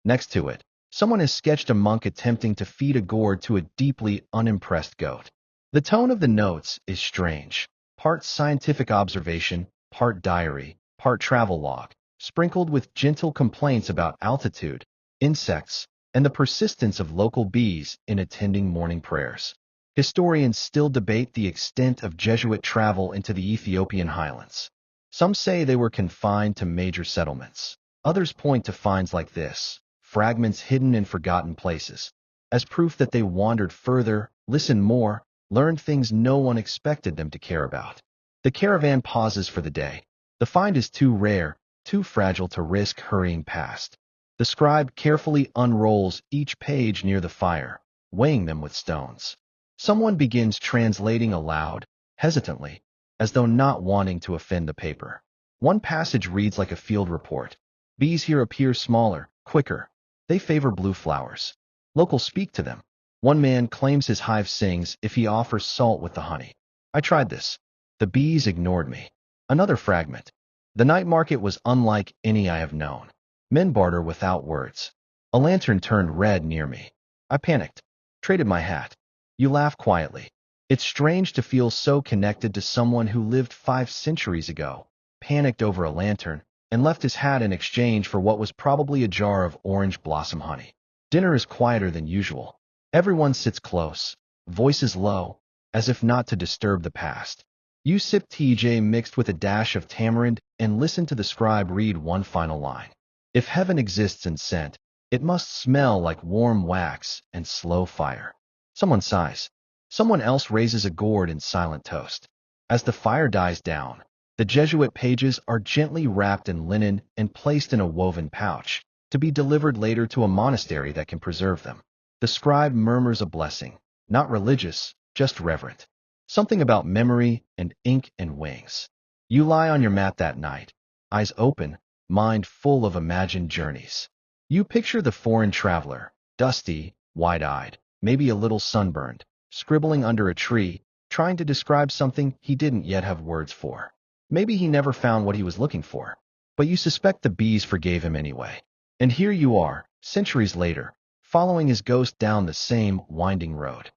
Next to it, someone has sketched a monk attempting to feed a gourd to a deeply unimpressed goat. The tone of the notes is strange. Part scientific observation, part diary, part travel log, sprinkled with gentle complaints about altitude, insects, and the persistence of local bees in attending morning prayers. Historians still debate the extent of Jesuit travel into the Ethiopian highlands. Some say they were confined to major settlements. Others point to finds like this, fragments hidden in forgotten places, as proof that they wandered further, listened more, learned things no one expected them to care about. The caravan pauses for the day. The find is too rare, too fragile to risk hurrying past. The scribe carefully unrolls each page near the fire, weighing them with stones. Someone begins translating aloud, hesitantly, as though not wanting to offend the paper. One passage reads like a field report. Bees here appear smaller, quicker. They favor blue flowers. Locals speak to them. One man claims his hive sings if he offers salt with the honey. I tried this. The bees ignored me. Another fragment. The night market was unlike any I have known. Men barter without words. A lantern turned red near me. I panicked. Traded my hat. You laugh quietly. It's strange to feel so connected to someone who lived 5 centuries ago, panicked over a lantern, and left his hat in exchange for what was probably a jar of orange blossom honey. Dinner is quieter than usual. Everyone sits close, voices low, as if not to disturb the past. You sip TJ mixed with a dash of tamarind and listen to the scribe read one final line. If heaven exists in scent, it must smell like warm wax and slow fire. Someone sighs. Someone else raises a gourd in silent toast. As the fire dies down, the Jesuit pages are gently wrapped in linen and placed in a woven pouch, to be delivered later to a monastery that can preserve them. The scribe murmurs a blessing, not religious, just reverent. Something about memory and ink and wings. You lie on your mat that night, eyes open, mind full of imagined journeys. You picture the foreign traveler, dusty, wide-eyed, maybe a little sunburned, scribbling under a tree, trying to describe something he didn't yet have words for. Maybe he never found what he was looking for, but you suspect the bees forgave him anyway. And here you are, centuries later, following his ghost down the same winding road.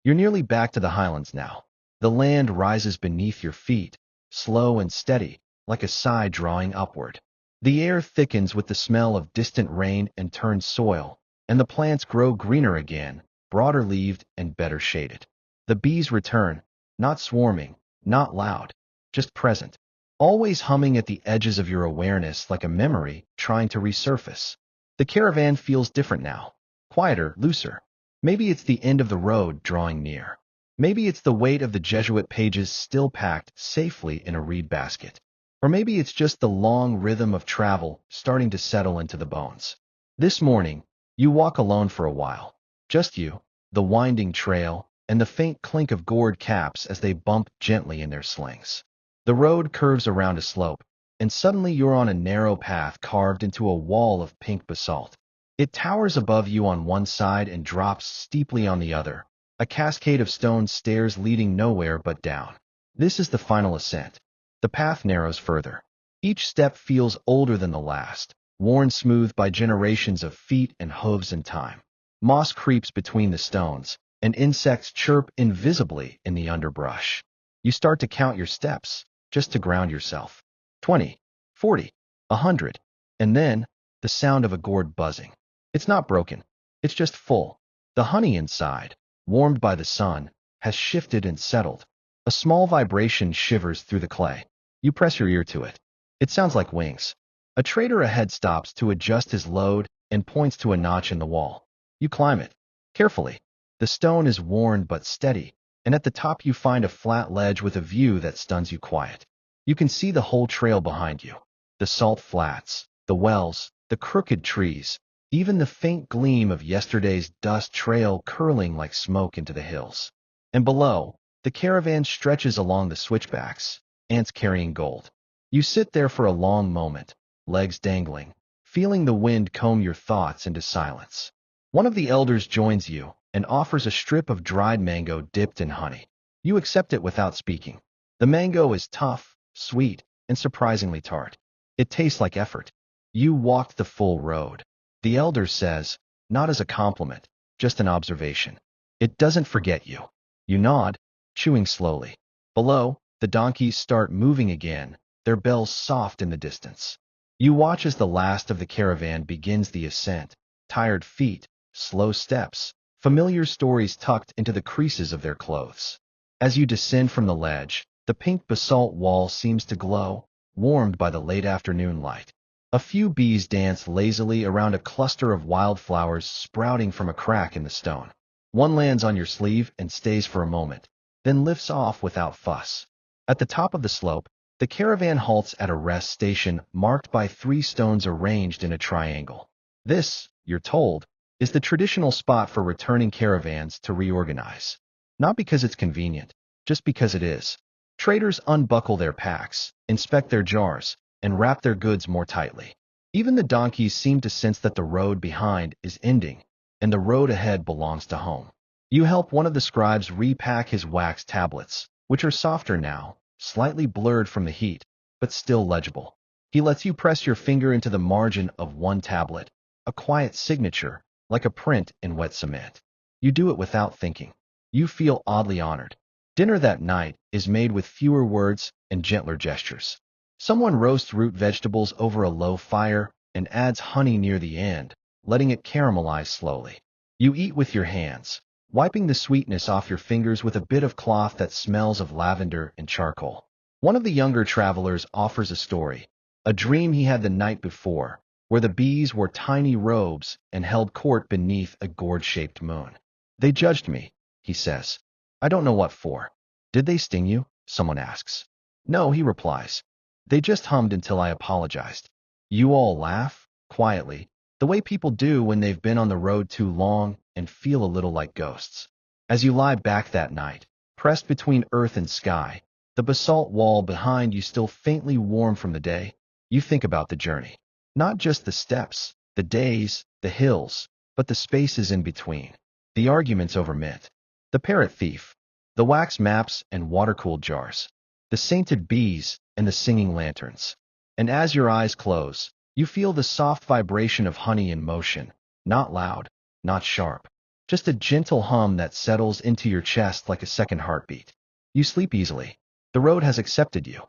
You're nearly back to the highlands now. The land rises beneath your feet, slow and steady, like a sigh drawing upward. The air thickens with the smell of distant rain and turned soil, and the plants grow greener again, broader-leaved and better shaded. The bees return, not swarming, not loud, just present, always humming at the edges of your awareness like a memory trying to resurface. The caravan feels different now, quieter, looser. Maybe it's the end of the road drawing near. Maybe it's the weight of the Jesuit pages still packed safely in a reed basket. Or maybe it's just the long rhythm of travel starting to settle into the bones. This morning, you walk alone for a while. Just you, the winding trail, and the faint clink of gourd caps as they bump gently in their slings. The road curves around a slope, and suddenly you're on a narrow path carved into a wall of pink basalt. It towers above you on one side and drops steeply on the other, a cascade of stone stairs leading nowhere but down. This is the final ascent. The path narrows further. Each step feels older than the last, worn smooth by generations of feet and hooves and time. Moss creeps between the stones, and insects chirp invisibly in the underbrush. You start to count your steps, just to ground yourself. 20, 40, 100, and then the sound of a gourd buzzing. It's not broken. It's just full. The honey inside, warmed by the sun, has shifted and settled. A small vibration shivers through the clay. You press your ear to it. It sounds like wings. A trader ahead stops to adjust his load and points to a notch in the wall. You climb it. Carefully. The stone is worn but steady, and at the top you find a flat ledge with a view that stuns you quiet. You can see the whole trail behind you. The salt flats, the wells, the crooked trees, even the faint gleam of yesterday's dust trail curling like smoke into the hills. And below, the caravan stretches along the switchbacks, ants carrying gold. You sit there for a long moment, legs dangling, feeling the wind comb your thoughts into silence. One of the elders joins you and offers a strip of dried mango dipped in honey. You accept it without speaking. The mango is tough, sweet, and surprisingly tart. It tastes like effort. You walked the full road. The elder says, not as a compliment, just an observation. It doesn't forget you. You nod, chewing slowly. Below, the donkeys start moving again, their bells soft in the distance. You watch as the last of the caravan begins the ascent, tired feet, slow steps, familiar stories tucked into the creases of their clothes. As you descend from the ledge, the pink basalt wall seems to glow, warmed by the late afternoon light. A few bees dance lazily around a cluster of wildflowers sprouting from a crack in the stone. One lands on your sleeve and stays for a moment, then lifts off without fuss. At the top of the slope, the caravan halts at a rest station marked by 3 stones arranged in a triangle. This, you're told, is the traditional spot for returning caravans to reorganize. Not because it's convenient, just because it is. Traders unbuckle their packs, inspect their jars, and wrap their goods more tightly. Even the donkeys seem to sense that the road behind is ending, and the road ahead belongs to home. You help one of the scribes repack his wax tablets, which are softer now, slightly blurred from the heat, but still legible. He lets you press your finger into the margin of one tablet, a quiet signature, like a print in wet cement. You do it without thinking. You feel oddly honored. Dinner that night is made with fewer words and gentler gestures. Someone roasts root vegetables over a low fire and adds honey near the end, letting it caramelize slowly. You eat with your hands, wiping the sweetness off your fingers with a bit of cloth that smells of lavender and charcoal. One of the younger travelers offers a story, a dream he had the night before, where the bees wore tiny robes and held court beneath a gourd-shaped moon. They judged me, he says. I don't know what for. Did they sting you? Someone asks. No, he replies. They just hummed until I apologized. You all laugh, quietly, the way people do when they've been on the road too long and feel a little like ghosts. As you lie back that night, pressed between earth and sky, the basalt wall behind you still faintly warm from the day, you think about the journey. Not just the steps, the days, the hills, but the spaces in between. The arguments over mint, the parrot thief, the wax maps and water-cooled jars, the sainted bees and the singing lanterns. And as your eyes close, you feel the soft vibration of honey in motion, not loud, not sharp, just a gentle hum that settles into your chest like a second heartbeat. You sleep easily. The road has accepted you.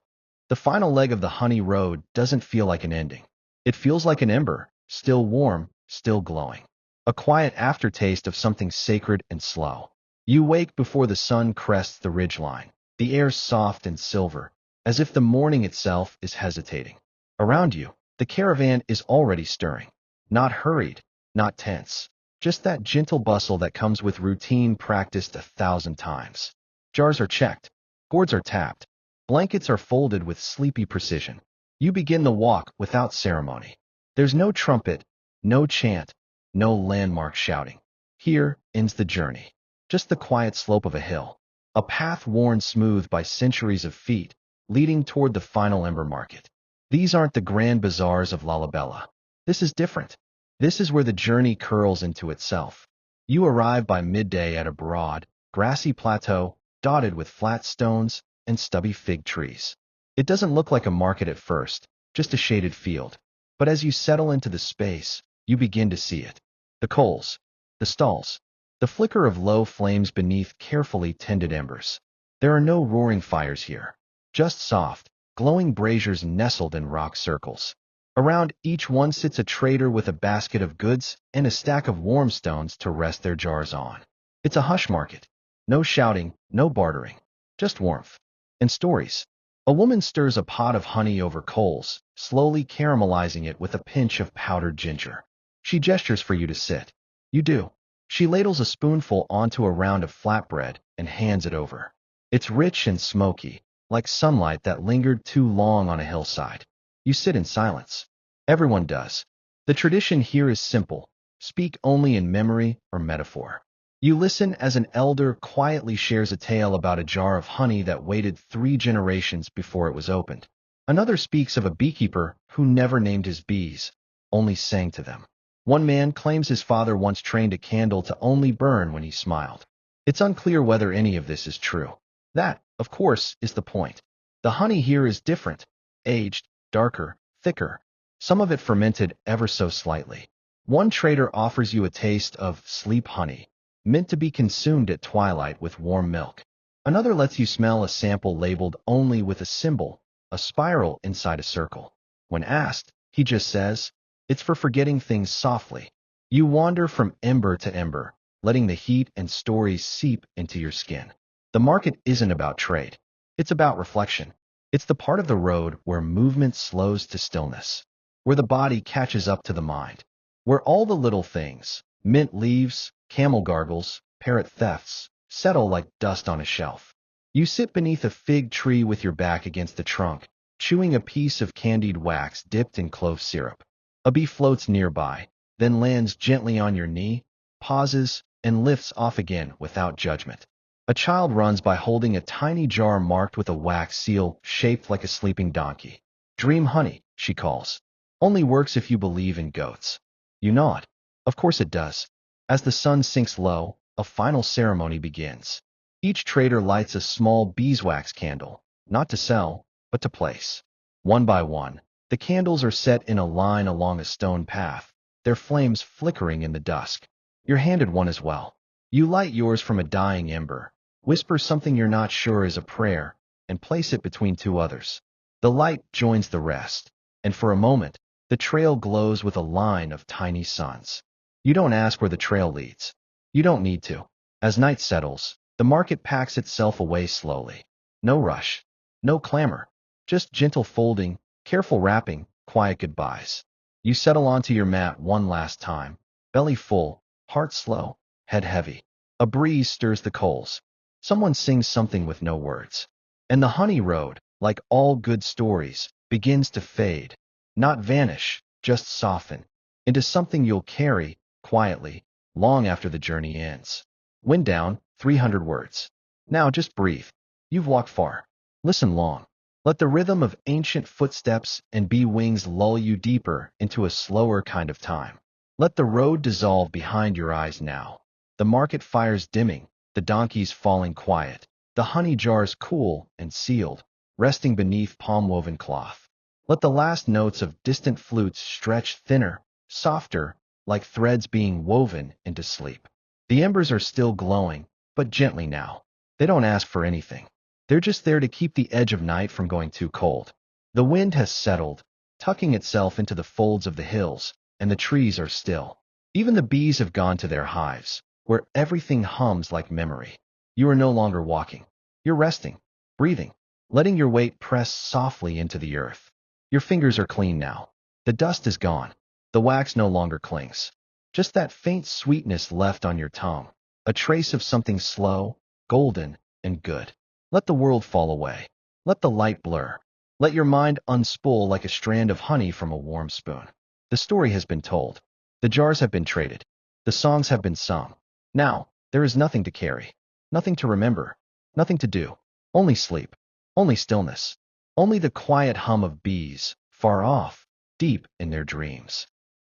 The final leg of the honey road doesn't feel like an ending. It feels like an ember, still warm, still glowing. A quiet aftertaste of something sacred and slow. You wake before the sun crests the ridgeline, the air soft and silver, as if the morning itself is hesitating. Around you, the caravan is already stirring. Not hurried, not tense, just that gentle bustle that comes with routine practiced 1,000 times. Jars are checked, gourds are tapped, blankets are folded with sleepy precision. You begin the walk without ceremony. There's no trumpet, no chant, no landmark shouting. Here ends the journey. Just the quiet slope of a hill. A path worn smooth by centuries of feet, leading toward the final ember market. These aren't the grand bazaars of Lalabella. This is different. This is where the journey curls into itself. You arrive by midday at a broad, grassy plateau dotted with flat stones and stubby fig trees. It doesn't look like a market at first, just a shaded field. But as you settle into the space, you begin to see it. The coals, the stalls, the flicker of low flames beneath carefully tended embers. There are no roaring fires here, just soft, glowing braziers nestled in rock circles. Around each one sits a trader with a basket of goods and a stack of warm stones to rest their jars on. It's a hush market. No shouting, no bartering, just warmth. And stories. A woman stirs a pot of honey over coals, slowly caramelizing it with a pinch of powdered ginger. She gestures for you to sit. You do. She ladles a spoonful onto a round of flatbread and hands it over. It's rich and smoky, like sunlight that lingered too long on a hillside. You sit in silence. Everyone does. The tradition here is simple. Speak only in memory or metaphor. You listen as an elder quietly shares a tale about a jar of honey that waited 3 generations before it was opened. Another speaks of a beekeeper who never named his bees, only sang to them. One man claims his father once trained a candle to only burn when he smiled. It's unclear whether any of this is true. That, of course, is the point. The honey here is different, aged, darker, thicker, some of it fermented ever so slightly. One trader offers you a taste of sleep honey, meant to be consumed at twilight with warm milk. Another lets you smell a sample labeled only with a symbol, a spiral inside a circle. When asked, he just says, it's for forgetting things softly. You wander from ember to ember, letting the heat and stories seep into your skin. The market isn't about trade. It's about reflection. It's the part of the road where movement slows to stillness, where the body catches up to the mind, where all the little things, mint leaves, camel gargles, parrot thefts, settle like dust on a shelf. You sit beneath a fig tree with your back against the trunk, chewing a piece of candied wax dipped in clove syrup. A bee floats nearby, then lands gently on your knee, pauses, and lifts off again without judgment. A child runs by holding a tiny jar marked with a wax seal shaped like a sleeping donkey. Dream honey, she calls. Only works if you believe in goats. You nod. Of course it does. As the sun sinks low, a final ceremony begins. Each trader lights a small beeswax candle, not to sell, but to place. One by one, the candles are set in a line along a stone path, their flames flickering in the dusk. You're handed one as well. You light yours from a dying ember, whisper something you're not sure is a prayer, and place it between two others. The light joins the rest, and for a moment, the trail glows with a line of tiny suns. You don't ask where the trail leads. You don't need to. As night settles, the market packs itself away slowly. No rush. No clamor. Just gentle folding, careful wrapping, quiet goodbyes. You settle onto your mat one last time, belly full, heart slow, head heavy. A breeze stirs the coals. Someone sings something with no words. And the honey road, like all good stories, begins to fade. Not vanish, just soften. Into something you'll carry, quietly, long after the journey ends. Wind down, 300 words. Now just breathe. You've walked far. Listen long. Let the rhythm of ancient footsteps and bee wings lull you deeper into a slower kind of time. Let the road dissolve behind your eyes now. The market fires dimming, the donkeys falling quiet, the honey jars cool and sealed, resting beneath palm-woven cloth. Let the last notes of distant flutes stretch thinner, softer, like threads being woven into sleep. The embers are still glowing, but gently now. They don't ask for anything. They're just there to keep the edge of night from going too cold. The wind has settled, tucking itself into the folds of the hills, and the trees are still. Even the bees have gone to their hives, where everything hums like memory. You are no longer walking. You're resting, breathing, letting your weight press softly into the earth. Your fingers are clean now. The dust is gone. The wax no longer clings. Just that faint sweetness left on your tongue, a trace of something slow, golden, and good. Let the world fall away. Let the light blur. Let your mind unspool like a strand of honey from a warm spoon. The story has been told. The jars have been traded. The songs have been sung. Now, there is nothing to carry, nothing to remember, nothing to do. Only sleep, only stillness, only the quiet hum of bees, far off, deep in their dreams.